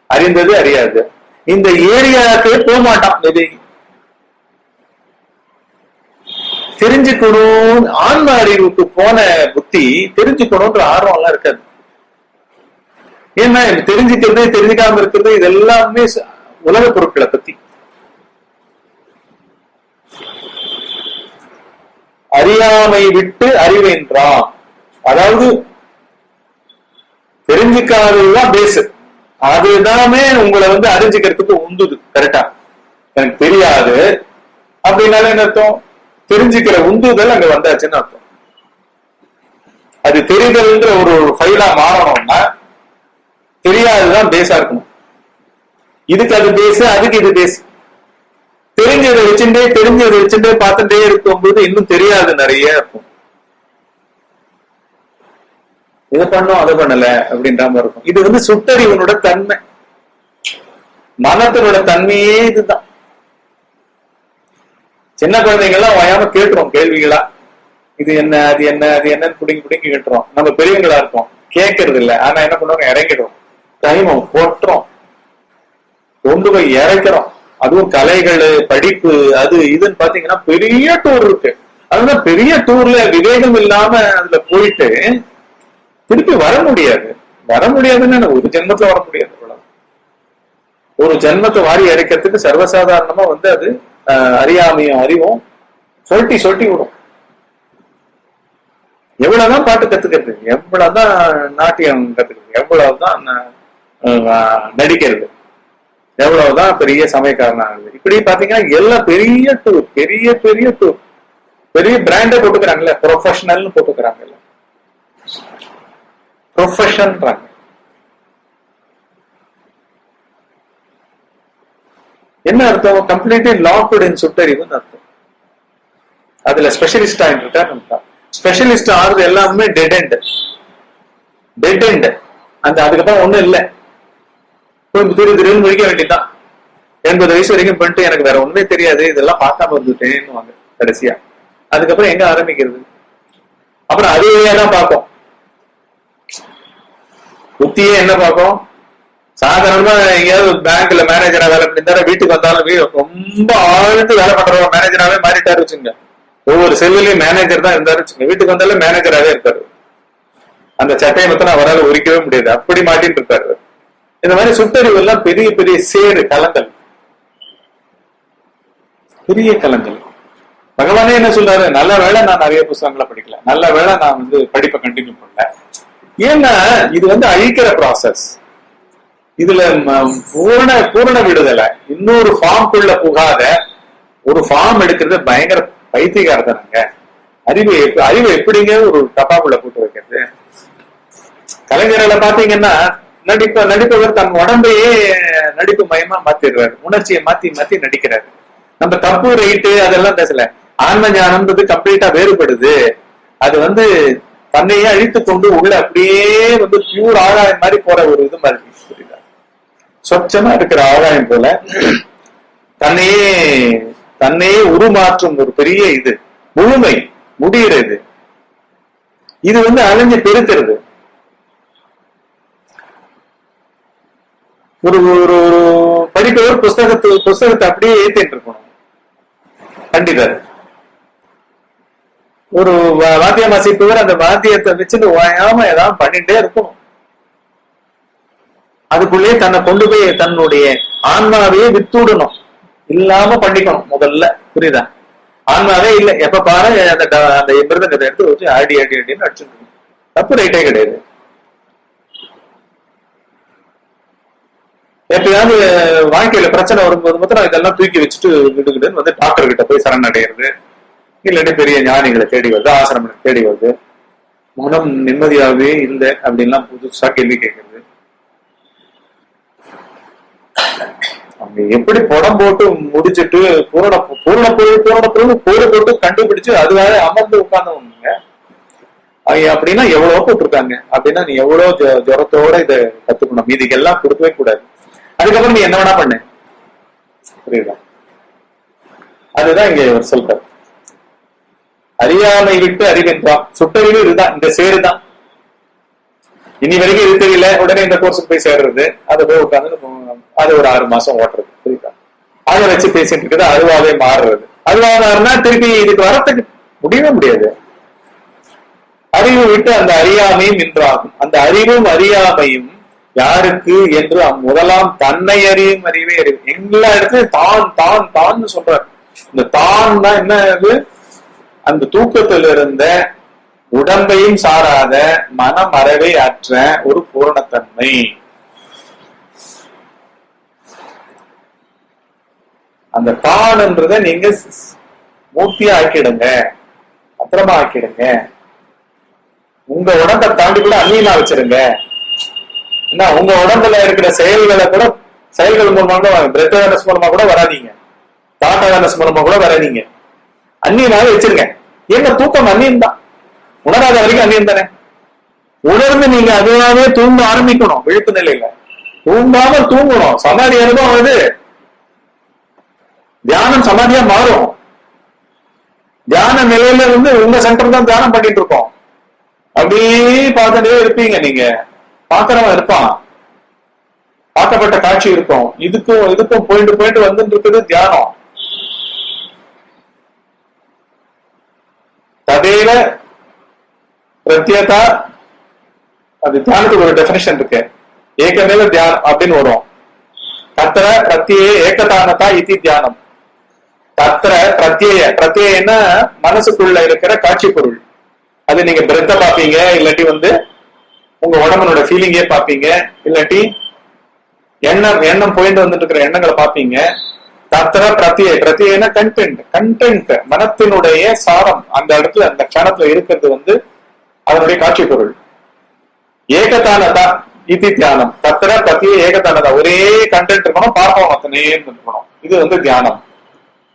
அறிந்தது அறியாது, இந்த ஏரியாவுக்கு போக மாட்டான். இது தெரிஞ்சுக்கணும், ஆன்ம அறிவுக்கு போன புத்தி தெரிஞ்சுக்கணும்ன்ற ஆர்வம் எல்லாம் இருக்காது. ஏன்னா தெரிஞ்சுக்கிறது தெரிஞ்சுக்காம இருக்கிறது இது எல்லாமே உலக பொருட்களை பத்தி. அறியாமை விட்டு அறிவேன்றான், அதாவது தெரிஞ்சுக்காததுதான் பேசு, அதுதானே உங்களை வந்து அறிஞ்சுக்கிறதுக்கு உந்துது. கரெக்டா? எனக்கு தெரியாது அப்படின்னால என்ன அர்த்தம், தெரிஞ்சுக்கிற உந்துதல் அங்க வந்தாச்சுன்னு அர்த்தம். அது தெரிதல்ன்ற ஒரு ஃபைலா மாறணும்னா தெரியாதுதான் பேசா இருக்கணும். இதுக்கு அது பேசு, அதுக்கு இது பேசு. தெரிஞ்சதை வச்சுட்டே பார்த்துட்டே இருக்கும்போது இன்னும் தெரியாது நிறைய இருக்கும். இதை பண்ணோம் அதை பண்ணல அப்படின்ற மாதிரி இருக்கும். இது வந்து சுட்டறிவனோட தன்மை, மனத்தினோட தன்மையே இதுதான். சின்ன குழந்தைங்க எல்லாம் ஓயாம கேட்டுரும் கேள்விகளா, இது என்ன அது என்ன அது என்னன்னு புடிங்கி கேட்டுரும். நம்ம பெரியவங்களா இருக்கோம், கேட்கறது இல்லை. ஆனா என்ன பண்ணுவாங்க, இறங்கிடுவோம், டைம் போட்டுறோம், கொண்டு போய் இறக்கிறோம். அதுவும் கலைகள் படிப்பு அது இதுன்னு பாத்தீங்கன்னா பெரிய டூர் இருக்கு. அதுதான் பெரிய டூர்ல விவேகம் இல்லாம அதுல போயிட்டு திருப்பி வர முடியாதுன்னு ஒரு ஜென்மத்துல வர முடியாது. ஒரு ஜென்மத்தை வாரி இறைக்கிறதுக்கு சர்வசாதாரணமா வந்து அது அறியாமையும் அறிவும் சொல்லிட்டி விடும். எவ்வளவுதான் பாட்டு கத்துக்கிறது, எவ்வளவுதான் நாட்டியம் கத்துக்கிறது, எவ்வளவுதான் நடிக்கிறது, எவ்வளவுதான் பெரிய சமயக்காரன் ஆகுது, இப்படி பாத்தீங்கன்னா எல்லாம் பெரிய டூர், பெரிய டூர், பெரிய பிராண்டை போட்டுக்கிறாங்கல்ல, ப்ரொஃபஷனல்னு போட்டுக்கிறாங்கல்ல, ப்ரொஃபஷன்றாங்க. என்ன அர்த்தம், கம்ப்ளீட்லி லாக்டு இன் சுட்டறிவுன்னு அர்த்தம். அதுல ஸ்பெஷலிஸ்டா இருக்காரு. ஸ்பெஷலிஸ்ட் ஆகுது எல்லாமே டெட் எண்ட். அந்த அதுக்கப்புறம் ஒண்ணும் இல்லை, திருன்னு முடிக்க வேண்டியதுதான். 80 வயசு வரைக்கும் பண்ணிட்டு எனக்கு வேற ஒண்ணுமே தெரியாது, இதெல்லாம் பார்க்காம இருந்துட்டேன்னு கடைசியா. அதுக்கப்புறம் எங்க ஆரம்பிக்கிறது? அப்புறம் அதுவே தான் பார்ப்போம். புத்தியே என்ன பார்ப்போம், சாதாரணமா எங்கேயாவது பேங்க்ல மேனேஜரா வேலை பண்ணிருந்தாரு, வீட்டுக்கு வந்தாலும் ரொம்ப ஆழ்ந்து வேலை பண்ற மேனேஜராவே மாறிட்டாரு வச்சுங்க. ஒவ்வொரு செல்லுலயும் மேனேஜர் தான் இருந்தாரு வச்சுங்க, வீட்டுக்கு வந்தாலும் மேனேஜராவே இருப்பாரு. அந்த சட்டையை மொத்தம் அவரால் உரிக்கவே முடியாது, அப்படி மாட்டின்னு இருப்பாரு. இந்த மாதிரி சுட்டறிவு எல்லாம் பெரிய பெரிய சேரு கலங்கள், பெரிய கலங்கள். பகவானே என்ன சொல்றாரு, நல்ல வேளை நான் நிறைய புத்தகங்களை படிக்கல, நல்ல வேளை நான் வந்து படிப்பை கண்டினியூ பண்ணல. ஏன்னா இது வந்து அழிக்கிற ப்ராசஸ். இதுல பூரண விடுதலை, இன்னொரு ஃபார்ம்குள்ள புகாத ஒரு ஃபார்ம் எடுக்கிறது பயங்கர பைத்தியகாரத்தனங்க. அறிவு எப்படிங்க ஒரு டப்பாக்குள்ள போட்டு வைக்கிறது? கலைஞர்களை பாத்தீங்கன்னா நடிப்பவர் தன் உடம்பையே நடிப்பு மயமா மாத்திடுறாரு, உணர்ச்சியை மாத்தி நடிக்கிறாரு. நம்ம தப்பு ரைட்டு அதெல்லாம் பேசல, ஆன்ம ஞானம்ன்றது கம்ப்ளீட்டா வேறுபடுது. அது வந்து தன்னையே அழித்து கொண்டு உள்ள அப்படியே வந்து பியூர் ஆகாயம் மாதிரி போற ஒரு இது மாதிரி, புரியுதா? சொச்சமா இருக்கிற ஆகாயம் போல தன்னையே உருமாற்றும் ஒரு பெரிய இது முழுமை முடிகிறது. இது வந்து அழிஞ்சு பெருக்கிறது. ஒரு படிப்பவர் புஸ்தகத்தை அப்படியே ஏத்திட்டு இருக்கணும். பண்டிதர் ஒரு வாத்தியம் வாசிப்பவர் அந்த வாத்தியத்தை வச்சுட்டு ஓயாம ஏதாவது பண்ணிட்டே இருக்கணும். அதுக்குள்ளேயே தன்னை கொண்டு போய் தன்னுடைய ஆன்மாவையே வித்துடணும், இல்லாம பண்ணிக்கணும் முதல்ல, புரியுதா? ஆன்மாவே இல்லை, எப்ப பாரு அந்த மிருதங்கத்தை எடுத்து வச்சு அடின்னு அடிச்சுட்டு, தப்பு ரைட்டே கிடையாது. எப்பயாவது வாழ்க்கையில பிரச்சனை வரும்போது மாத்திரம் இதெல்லாம் தூக்கி வச்சுட்டு விட்டுக்கிட்டு வந்து டாக்டர் கிட்ட போய் சரணடைகிறது, இல்லாட்டி பெரிய ஞானிகளை தேடி வருது, ஆசிரமத்தை தேடி வருது. மனம் நிம்மதியாகவே இல்லை அப்படின்லாம் புதுசா கேள்வி கேட்கறது. எப்படி படம் போட்டு முடிச்சுட்டு பூரண பொருள் கோடு போட்டு கண்டுபிடிச்சு அதுவாக அமர்ந்து உட்கார்ந்தவங்க அப்படின்னா எவ்வளவு போட்டிருக்காங்க. அப்படின்னா நீ எவ்வளவு ஜுரத்தோட இதை கத்துக்கணும். மீதிக்கு எல்லாம் கொடுக்கவே கூடாது. அதுக்கப்புறம் நீ என்ன வேணா பண்ணு. புரியுதா? அதுதான் இங்க இவர் சொல்றார். அறியாமை விட்டு அறிவென்றான். சுட்டறிவு இதுதான், இந்த சேருதான். இனி வரைக்கும் இது தெரியல, உடனே இந்த கோர்ஸுக்கு போய் சேர்றது, அதை போய் உட்காந்து அது ஒரு 6 மாசம் ஓட்டுறது. புரியுதா? அதை வச்சு பேசிட்டு இருக்குது, அதுவாவே மாறுறது. அதுவாக மாறினா திருப்பி இதுக்கு வரத்துக்கு முடியவே முடியாது. அறிவு விட்டு அந்த அறியாமையும் நின்றாகும். அந்த அறிவும் அறியாமையும் யாருக்கு என்று முதலாம் தன்னை அறியும் அறிவே அறிவு. எல்லா இடத்துலயும் தான் தான் தான் சொல்றாரு. இந்த தான் தான் என்ன? அந்த தூக்கத்தில் இருந்த உடம்பையும் சாராத மனமறவை அற்ற ஒரு பூரணத்தன்மை. அந்த தான்ன்றத நீங்க மூர்த்தியா ஆக்கிடுங்க, அப்புறமா ஆக்கிடுங்க. உங்க உடம்பை தாண்டி கூட அந்நியமா வச்சிருங்க. என்ன, உங்க உடம்புல இருக்கிற செயல்களை கூட செயல்கள் மூலமா கூட பிரெத் அவேர்னஸ் மூலமா கூட வராதீங்க, தாட் அவேர்னஸ் மூலமா கூட வராதீங்க. அந்நியனாவே வச்சிருங்க. என்ன தூக்கம் அந்நியம் தான், உணராத வரைக்கும் அந்நியம் தானே. உணர்ந்து நீங்க அதுவாகவே தூங்க ஆரம்பிக்கணும். விழிப்பு நிலையில தூங்காம தூங்கணும். சமாதி அனுபவம் அது. தியானம் சமாதியா மாறும். தியான நிலையில உங்க சென்டர் தான் தியானம் பண்ணிட்டு இருக்கோம். அப்படியே பார்த்துட்டே இருப்பீங்க. நீங்க பாக்குறவன் இருப்பான், பார்க்கப்பட்ட காட்சி இருக்கும். இதுக்கும் போயிட்டு வந்துட்டு இருக்குது தியானம். ததேவ பிரத்யேகா, அது தியானத்துக்கு ஒரு டெபினிஷன் இருக்கு. ஏகமேவ தியானம் அப்படின்னு வரும். தத்திர பிரத்யே ஏகதானதா இது தியானம். தத்திர பிரத்யேன மனசுக்குள்ள இருக்கிற காட்சி பொருள். அது நீங்க பிரெத்த பாப்பீங்க, இல்லாட்டி உங்க உடம்புனோட ஃபீலிங்கே பாப்பீங்க, இல்லாட்டி எண்ணம் போயிட்டு வந்துட்டு இருக்கிற எண்ணங்களை பாப்பீங்க. தத்திர பிரத்யேன கண்டென்ட் மனத்தினுடைய சாரம் அந்த இடத்துல அந்த க்ஷணத்துல இருக்கிறது அதனுடைய காட்சி பொருள். ஏகதானதா இது தியானம். தத்திர பிரத்யே ஏகதானதா, ஒரே கண்டென்ட் இருக்கணும், பார்ப்போம் அத்தனை இருக்கணும். இது தியானம்.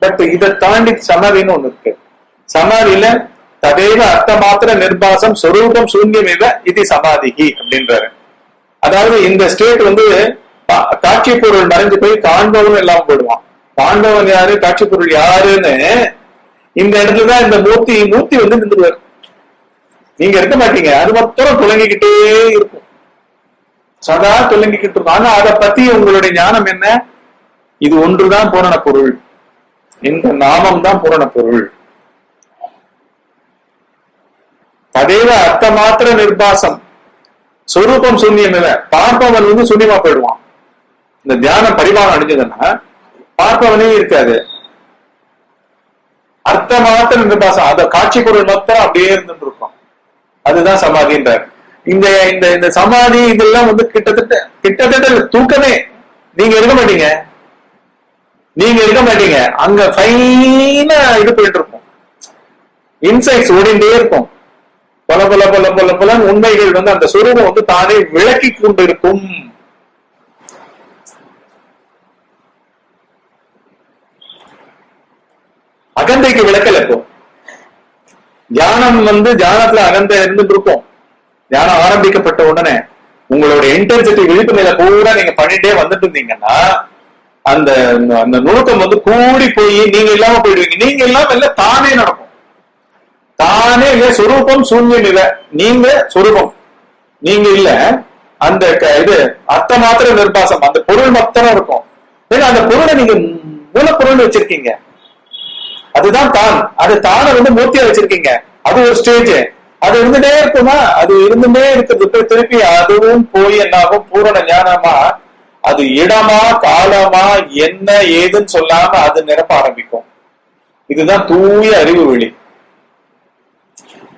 பட் இதை தாண்டி சமாதின்னு ஒண்ணு இருக்கு. சமாதியில ததேவ அர்த்த மாத்திர நிர்பாசம் சொரூபம் சூன்யமேவ இது சமாதிகி அப்படின்றாரு. அதாவது இந்த ஸ்டேட் காட்சி பொருள் மறைஞ்சு போய் காண்பவன் எல்லாம் போயிடுவான். காண்பவன் யாரு, காட்சி பொருள் யாருன்னு இந்த இடத்துலதான் இந்த மூர்த்தி நின்றுவார். நீங்க இருக்க மாட்டீங்க, அது மொத்தம் துளங்கிக்கிட்டே இருக்கும், சதா துளங்கிக்கிட்டு இருக்கும். ஆனா அதை பத்தி உங்களுடைய ஞானம் என்ன? இது ஒன்றுதான் பூரண பொருள், இந்த நாமம் தான் பூரண பொருள். ததேவ அர்த்த மாத்திர நிர்பாசம் சொரூபம் சூன்யம். பார்ப்பவன் சூன்யமா போயிடுவான். இந்த தியானம் பரிமாணம் அடைஞ்சதுன்னா பார்ப்பவனே இருக்காது. அர்த்த மாத்திர நிர்பாசம், அத காட்சி பொருள் மொத்தம் அப்படியே இருந்துட்டு இருக்கும். அதுதான் சமாதின்றார். இந்த இந்த சமாதி இதெல்லாம் கிட்டத்தட்ட தூக்கமே. நீங்க இருக்க மாட்டீங்க. அங்க ஃபைனா இது போயிட்டு இருக்கும், இன்சைட்ஸ் ஓடிண்டே இருக்கும். பல உண்மைகள் அந்த சொரூபம் தானே விளக்கி கொண்டிருக்கும். அகந்தைக்கு விளக்கல் எப்போ? தியானம் தியானத்துல அகந்தை இருந்துட்டு இருக்கும். தியானம் ஆரம்பிக்கப்பட்ட உடனே உங்களோட இன்டென்சிட்டி விழிப்பு நிலை பூரா நீங்க பண்ணிட்டே வந்துட்டு இருந்தீங்கன்னா அந்த அந்த நுணுக்கம் கூடி போய் நீங்க இல்லாம போயிடுவீங்க. நீங்க இல்லாம இல்ல, தானே நடக்கும். தானே இல்ல, சொரூபம் சூன்யம் இல்ல, நீங்க சொரூபம், நீங்க இல்ல. அந்த இது அர்த்த மாத்திர நிர்பாசம், அந்த பொருள் மொத்தம் இருக்கும். ஏன்னா அந்த பொருளை நீங்க மூலப்பொருள் வச்சிருக்கீங்க, அதுதான் தான். அது தானே மூர்த்தியா வச்சிருக்கீங்க. அது ஒரு ஸ்டேஜ். அது இருந்துட்டே இருக்குமா? அது இருந்துட்டே இருக்கிறது. திருப்பி அதுவும் போய் என்னாகும்? பூரண ஞானமா, அது இடமா காலமா என்ன ஏதுன்னு சொல்லாம அது நிரப்ப ஆரம்பிக்கும். இதுதான் தூய அறிவு வெளி.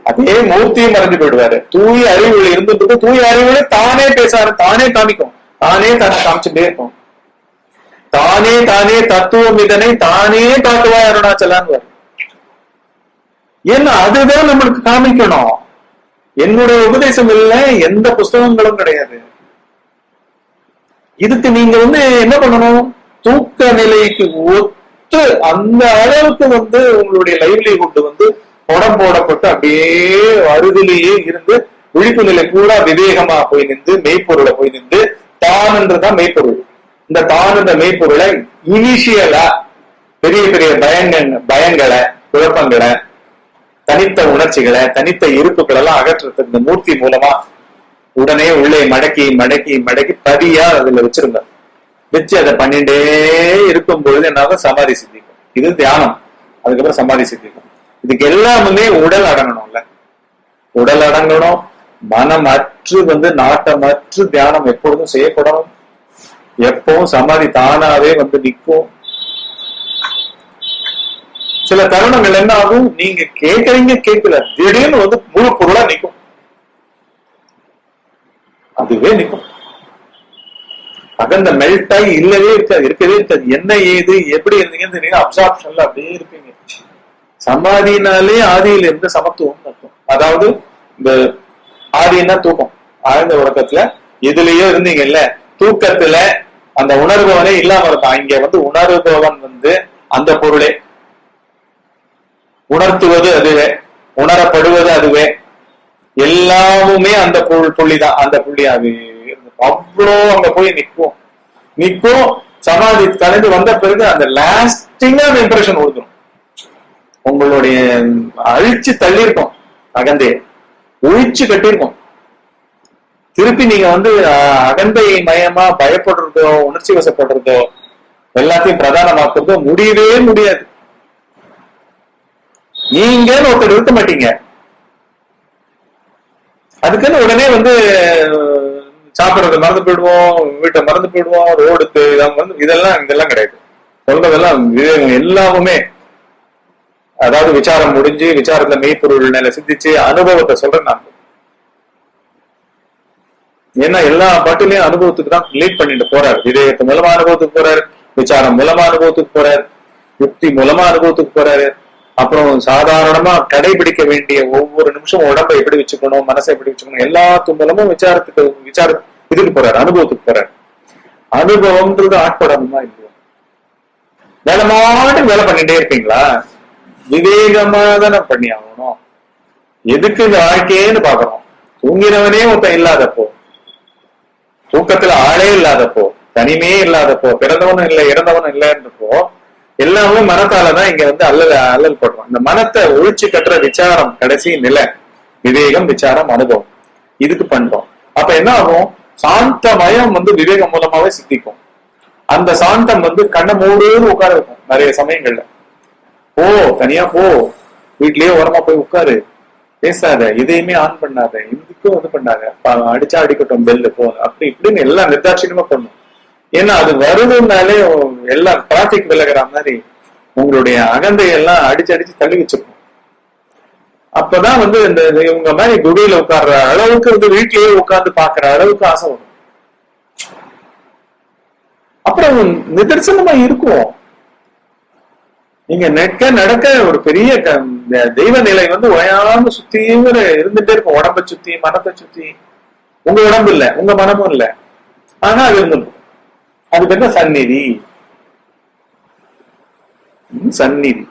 அதே மூர்த்தியும் மறைஞ்சு போயிடுவாரு. தூய அறிவு வெளி இருந்துட்டு தூய அறிவு தானே பேசாரு, தானே காமிக்கும், தானே காமிச்சுட்டே இருக்கும். தானே தத்துவம் இதனை தானே காட்டுவா அருணாச்சலான்னு. ஏன்னா அதுதான் நம்மளுக்கு காமிக்கணும். என்னுடைய உபதேசம் இல்லை, எந்த புஸ்தகங்களும் கிடையாது. இதுக்கு நீங்க என்ன பண்ணணும்? தூக்க நிலைக்கு ஒத்து அந்த அளவுக்கு வந்து உங்களுடைய லைவ்லிஹுட் வந்து உடம்பு போடப்பட்டு அப்படியே அருகிலேயே இருந்து விழிப்பு நிலை பூரா விவேகமா போய் நின்று மெய்ப்பொருளை போய் நின்று தான் என்றுதான் மெய்ப்பொருள். இந்த தான் என்ற மெய்ப்பொருளை இனிஷியலா பெரிய பெரிய பயங்களை குழப்பங்களை தனித்த உணர்ச்சிகளை தனித்த இருப்புகள் எல்லாம் அகற்றுறதுக்கு இந்த மூர்த்தி மூலமா உடனே உள்ளே மடக்கி மடக்கி மடக்கி பதியா அதுல வச்சிருங்க. வச்சு அதை பண்ணிட்டே இருக்கும் பொழுது என்னாலும் சமாதி சித்திக்கும். இது தியானம். அதுக்கப்புறம் சமாதி சித்திக்கும். இதுக்கு எல்லாமே உடல் அடங்கணும்ல, உடல் அடங்கணும். மனம் அற்று வந்து நாட்டமற்று தியானம் எப்பொழுதும் செய்யப்படணும். எப்பவும் சமாதி தானாவே வந்து நிற்கும். சில தருணங்கள் என்ன ஆகும், நீங்க கேட்கறீங்க கேட்கல, திடீர்னு வந்து முழு பொருளா நிற்கும். அதுவே நிற்கும். அகந்த மெல்ட் ஆகி இல்லவே இருக்காது, இருக்கவே இருக்காது. என்ன ஏது எப்படி இருந்தீங்கன்னு தெரியும், அப்சார்ப்ஷன்ல அப்படியே இருப்பீங்க. சமாதினாலே ஆதியில இருந்து சமத்துவம் இருக்கும். அதாவது இந்த ஆதினா தூக்கம், ஆழ்ந்த உறக்கத்துல எதுலயோ இருந்தீங்கல்ல, தூக்கத்துல அந்த உணர்பவனே இல்லாம இருக்கான். இங்க வந்து உணர்பவன் வந்து அந்த பொருளே, உணர்த்துவது அதுவே, உணரப்படுவது அதுவே, எல்லாமுமே அந்த புள்ளிதான். அந்த புள்ளி அது அவ்வளோ அங்க போய் நிற்கும். சமாதி கலந்து வந்த பிறகு அந்த லாஸ்டிங்கா அந்த இம்ப்ரெஷன் கொடுத்துரும். உங்களுடைய அழிச்சு தள்ளியிருக்கும், அகந்தையை ஒழிச்சு கட்டியிருக்கும். திருப்பி நீங்க வந்து அகந்தை மயமா பயப்படுறதோ உணர்ச்சி வசப்படுறதோ எல்லாத்தையும் பிரதானமாக்குறதோ முடியவே முடியாது. நீங்கன்னு ஒருத்தர் இருக்க மாட்டீங்க. அதுக்குன்னு உடனே வந்து சாப்பிடறத மறந்து போயிடுவோம், வீட்டை மறந்து போயிடுவோம், ரோடுக்கு இதெல்லாம் கிடையாது. சொல்றதெல்லாம் விவேகம் எல்லாமே. அதாவது விசாரம் முடிஞ்சு விசாரத்துல மெய்ப்பொருள் நிலை சிந்திச்சு அனுபவத்தை சொல்றேன் நான். ஏன்னா எல்லா பாட்டிலையும் அனுபவத்துக்கு தான் லீட் பண்ணிட்டு போறாரு. விவேகத்து மூலமா அனுபவத்துக்கு போறாரு, விசாரம் மூலமா அனுபவத்துக்கு போறாரு, யுக்தி மூலமா அனுபவத்துக்கு போறாரு. அப்புறம் சாதாரணமா கடைபிடிக்க வேண்டிய ஒவ்வொரு நிமிஷம் உடம்பை எப்படி வச்சுக்கணும், மனசை எப்படி வச்சுக்கணும், எல்லாத்து மூலமும் இதுக்கு போறாரு, அனுபவத்துக்கு போறாரு. அனுபவம்ன்றது ஆட்படணுமா இல்லையா? வேலை பண்ணிட்டே இருப்பீங்களா? விவேகமா தானே பண்ணி ஆகணும். எதுக்கு இந்த வாழ்க்கையேன்னு பாக்குறோம். தூங்கினவனே ஒருத்தன் இல்லாதப்போ, தூக்கத்துல ஆளே இல்லாதப்போ, தனிமையே இல்லாதப்போ, பிறந்தவனும் இல்லை இறந்தவனும் இல்லைன்றப்போ எல்லாமே மனத்தாலதான் இங்க வந்து அல்லல் படுறோம். இந்த மனத்தை ஒழிச்சு கட்டுற விசாரம் கடைசி நிலை. விவேகம், விசாரம், அனுபவம், இதுக்கு பண்றோம். அப்ப என்ன ஆகும், சாந்தமயம் வந்து விவேகம் மூலமாவே சித்திக்கும். அந்த சாந்தம் வந்து கண்ணை மூடுன்னு உட்கார வைக்கும். நிறைய சமயங்கள்ல போ, தனியா போ, வீட்லயே ஓரமா போய் உட்காரு, பேசாத, இதையுமே ஆன் பண்ணாத, இதுக்கும் வந்து பண்ணாத, அடிச்சா அடிக்கட்டும் பெல்லு போ, அப்படி இப்படின்னு எல்லாம் நிர்தாட்சியமா பண்ணும். ஏன்னா அது வருதுனாலே எல்லாம் டிராபிக் விலகிற மாதிரி உங்களுடைய அகந்தையெல்லாம் அடிச்சு தள்ளி வச்சிருக்கும். அப்பதான் வந்து இந்த இவங்க மாதிரி குடியில உட்கார்ற அளவுக்கு வந்து வீட்லயே உட்கார்ந்து பாக்குற அளவுக்கு ஆசை வரும். அப்புறம் நிதர்சனமா இருக்கும். நீங்க நடக்க ஒரு பெரிய தெய்வ நிலை வந்து ஓயாம சுத்தியும் இருந்துட்டே இருக்கும். உடம்பை சுத்தி, மனத்தை சுத்தி. உங்க உடம்பு இல்ல, உங்க மனமும் இல்ல, ஆனா அது இருந்துடும். அதுக்கு என்ன சந்நிதி. சந்நிதி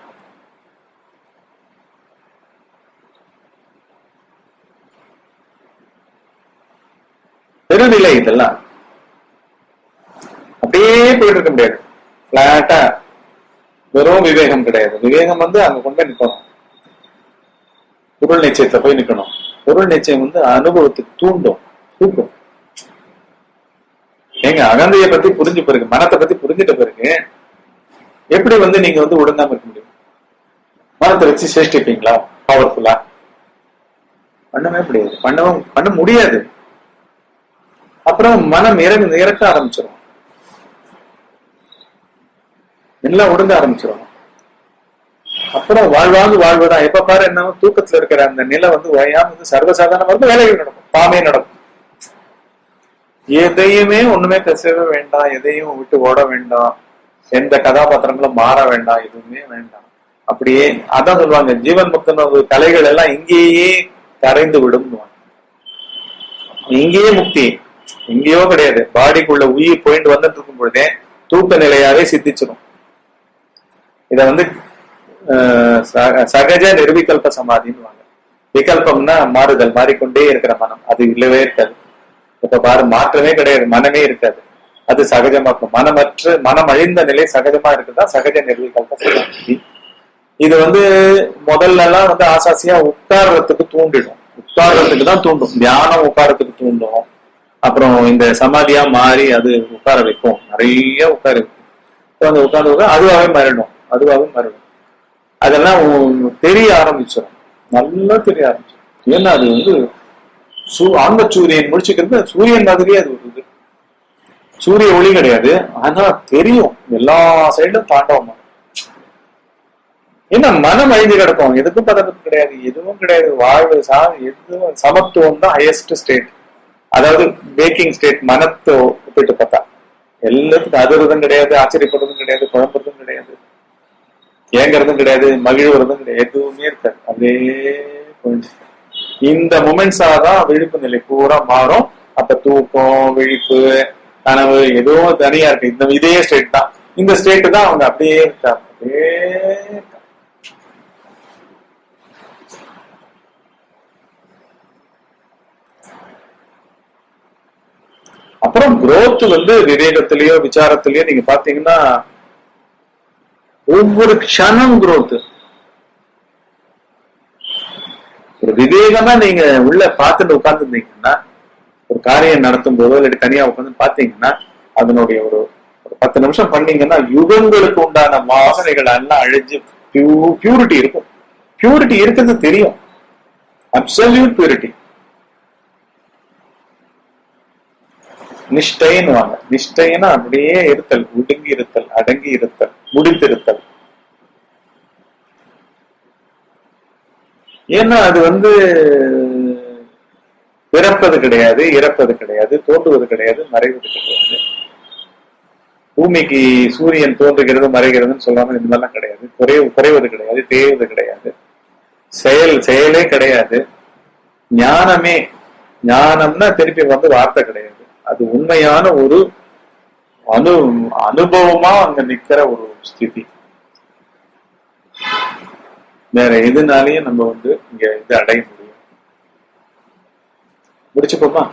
பெருநிலை. இதெல்லாம் அப்படியே போயிட்டு இருக்க முடியாது. பிளாட்டா வெறும் விவேகம் கிடையாது. விவேகம் வந்து அங்க கொண்டு போய் நிக்கணும். பொருள் நிச்சயத்தை போய் நிக்கணும். பொருள் நிச்சயம் வந்து அனுபவத்துக்கு தூண்டும். ஏங்க அகந்தையை பத்தி புரிஞ்சு பிறகு, மனத்தை பத்தி புரிஞ்சிட்ட பிறகு எப்படி வந்து நீங்க வந்து உடந்தாம இருக்க முடியும்? மனத்தை வச்சு சேஷ்டிப்பீங்களா பவர்ஃபுல்லா? பண்ணவே முடியாது. பண்ண முடியாது. அப்புறம் மனம் இறக்க ஆரம்பிச்சிடும், எல்லாம் ஒடுங்க ஆரம்பிச்சிடும். அப்புறம் வாழ்வுதான். எப்ப பாரு என்ன தூக்கத்துல இருக்கிற அந்த நிலை வந்து ஓயாம வந்து சர்வசாதாரண வந்து வேலைகள் நடக்கும், தாமே நடக்கும். எதையுமே ஒண்ணுமே பேசவே வேண்டாம், எதையும் விட்டு ஓட வேண்டாம், எந்த கதாபாத்திரங்களும் மாற வேண்டாம், எதுவுமே வேண்டாம். அப்படியே அதான் சொல்லுவாங்க, ஜீவன் முக்தன கலைகள் எல்லாம் இங்கேயே கரைந்து விடும். இங்கேயே முக்தி, எங்கேயோ கிடையாது. பாடிக்குள்ள உயிர் போயிட்டு வந்துட்டு இருக்கும் பொழுதே தூக்க நிலையாவே சித்திச்சிடும். இத வந்து சகஜ நிர்விகல்ப சமாதின்னு வாங்க. விகல்பம்னா மாறுதல், மாறிக்கொண்டே இருக்கிற மனம், அது இல்லவே இருக்காது. இப்ப பாரு, மாற்றமே கிடையாது, மனமே இருக்காது, அது சகஜமா இருக்கும். மனம் அழிந்த நிலை சகஜமா இருக்குதான் சகஜ நிர்விகல்ப சமாதி. இது வந்து முதல்ல எல்லாம் வந்து ஆசாசியா உட்கார்றதுக்கு தூண்டிடும், உட்கார்றதுக்கு தான் தூண்டும், தியானம் உட்காரத்துக்கு தூண்டும். அப்புறம் இந்த சமாதியா மாறி அது உட்கார வைக்கும், நிறைய உட்கார வைக்கும். அந்த உட்கார்ந்து அதுவாகவே மாறிடும், அதுவாகவே மாறிடும். அதெல்லாம் தெரிய ஆரம்பிச்சிடும், நல்லா தெரிய ஆரம்பிச்சிடும். ஏன்னா அது வந்து ஆன்ம சூரியன் முடிச்சுக்கிறது சூரியன் மாதிரியே அது ஒரு இது. சூரிய ஒளி கிடையாது, ஆனா தெரியும் எல்லா சைடும் தாண்டவம். ஏன்னா மனம் அழிஞ்சு கிடக்கும், எதுக்கும் பதக்கம் கிடையாது, எதுவும் கிடையாது. வாழ்வு எதுவும் சமத்துவம் தான் ஹையஸ்ட் ஸ்டேட். அதாவது பேக்கிங் ஸ்டேட். மனத்தை ஒப்பிட்டு பார்த்தா எல்லாத்துக்கும் அதிர்றதும் கிடையாது, ஆச்சரியப்படுறதும் கிடையாது, குழம்புறதும் கிடையாது, ஏங்கிறதும் கிடையாது, மகிழ்வுறதும் கிடையாது, எதுவுமே இருக்காது. அப்படியே இந்த மொமெண்ட்ஸா தான் விழிப்பு நிலை பூரா மாறும். அப்ப தூக்கம், விழிப்பு, கனவு எதுவும் தனியா இருக்கு. இதே ஸ்டேட் தான், இந்த ஸ்டேட் தான் அவங்க அப்படியே இருக்காங்க, அப்படியே. அப்புறம் குரோத் வந்து விவேகத்திலயோ விசாரத்திலயோ நீங்க பாத்தீங்கன்னா ஒவ்வொரு க்ஷணம் குரோத். ஒரு விவேகமா நீங்க உள்ள பார்த்துட்டு உட்கார்ந்துருந்தீங்கன்னா, ஒரு காரியம் நடத்தும் போதோ இல்லை தனியா உட்காந்து பாத்தீங்கன்னா, அதனுடைய ஒரு 10 நிமிஷம் பண்ணீங்கன்னா யுகங்களுக்கு உண்டான வாசனைகள் எல்லாம் அழிஞ்சு பியூரிட்டி இருக்கும். பியூரிட்டி இருக்கிறது தெரியும், அப்சல்யூட் பியூரிட்டி. நிஷ்டைன்னு வாங்க. நிஷ்டைன்னா அப்படியே இருத்தல், ஒடுங்கி இருத்தல், அடங்கி இருத்தல், முடித்திருத்தல். ஏன்னா அது வந்து பிறப்பது கிடையாது, இறப்பது கிடையாது, தோன்றுவது கிடையாது, மறைவது கிடையாது. பூமிக்கு சூரியன் தோன்றுகிறது மறைகிறதுன்னு சொல்லாம இந்த மாதிரிலாம் கிடையாது. குறைவது கிடையாது, தேய்வது கிடையாது, செயலே கிடையாது. ஞானமே, ஞானம்னா திருப்பி வந்து வார்த்தை கிடையாது, அது உண்மையான ஒரு அனுபவமா அங்க நிக்கிற ஒரு ஸ்திதி. வேற எதுனாலையும் நம்ம வந்து இங்க இது அடைய முடியும். முடிச்சுப்போமா?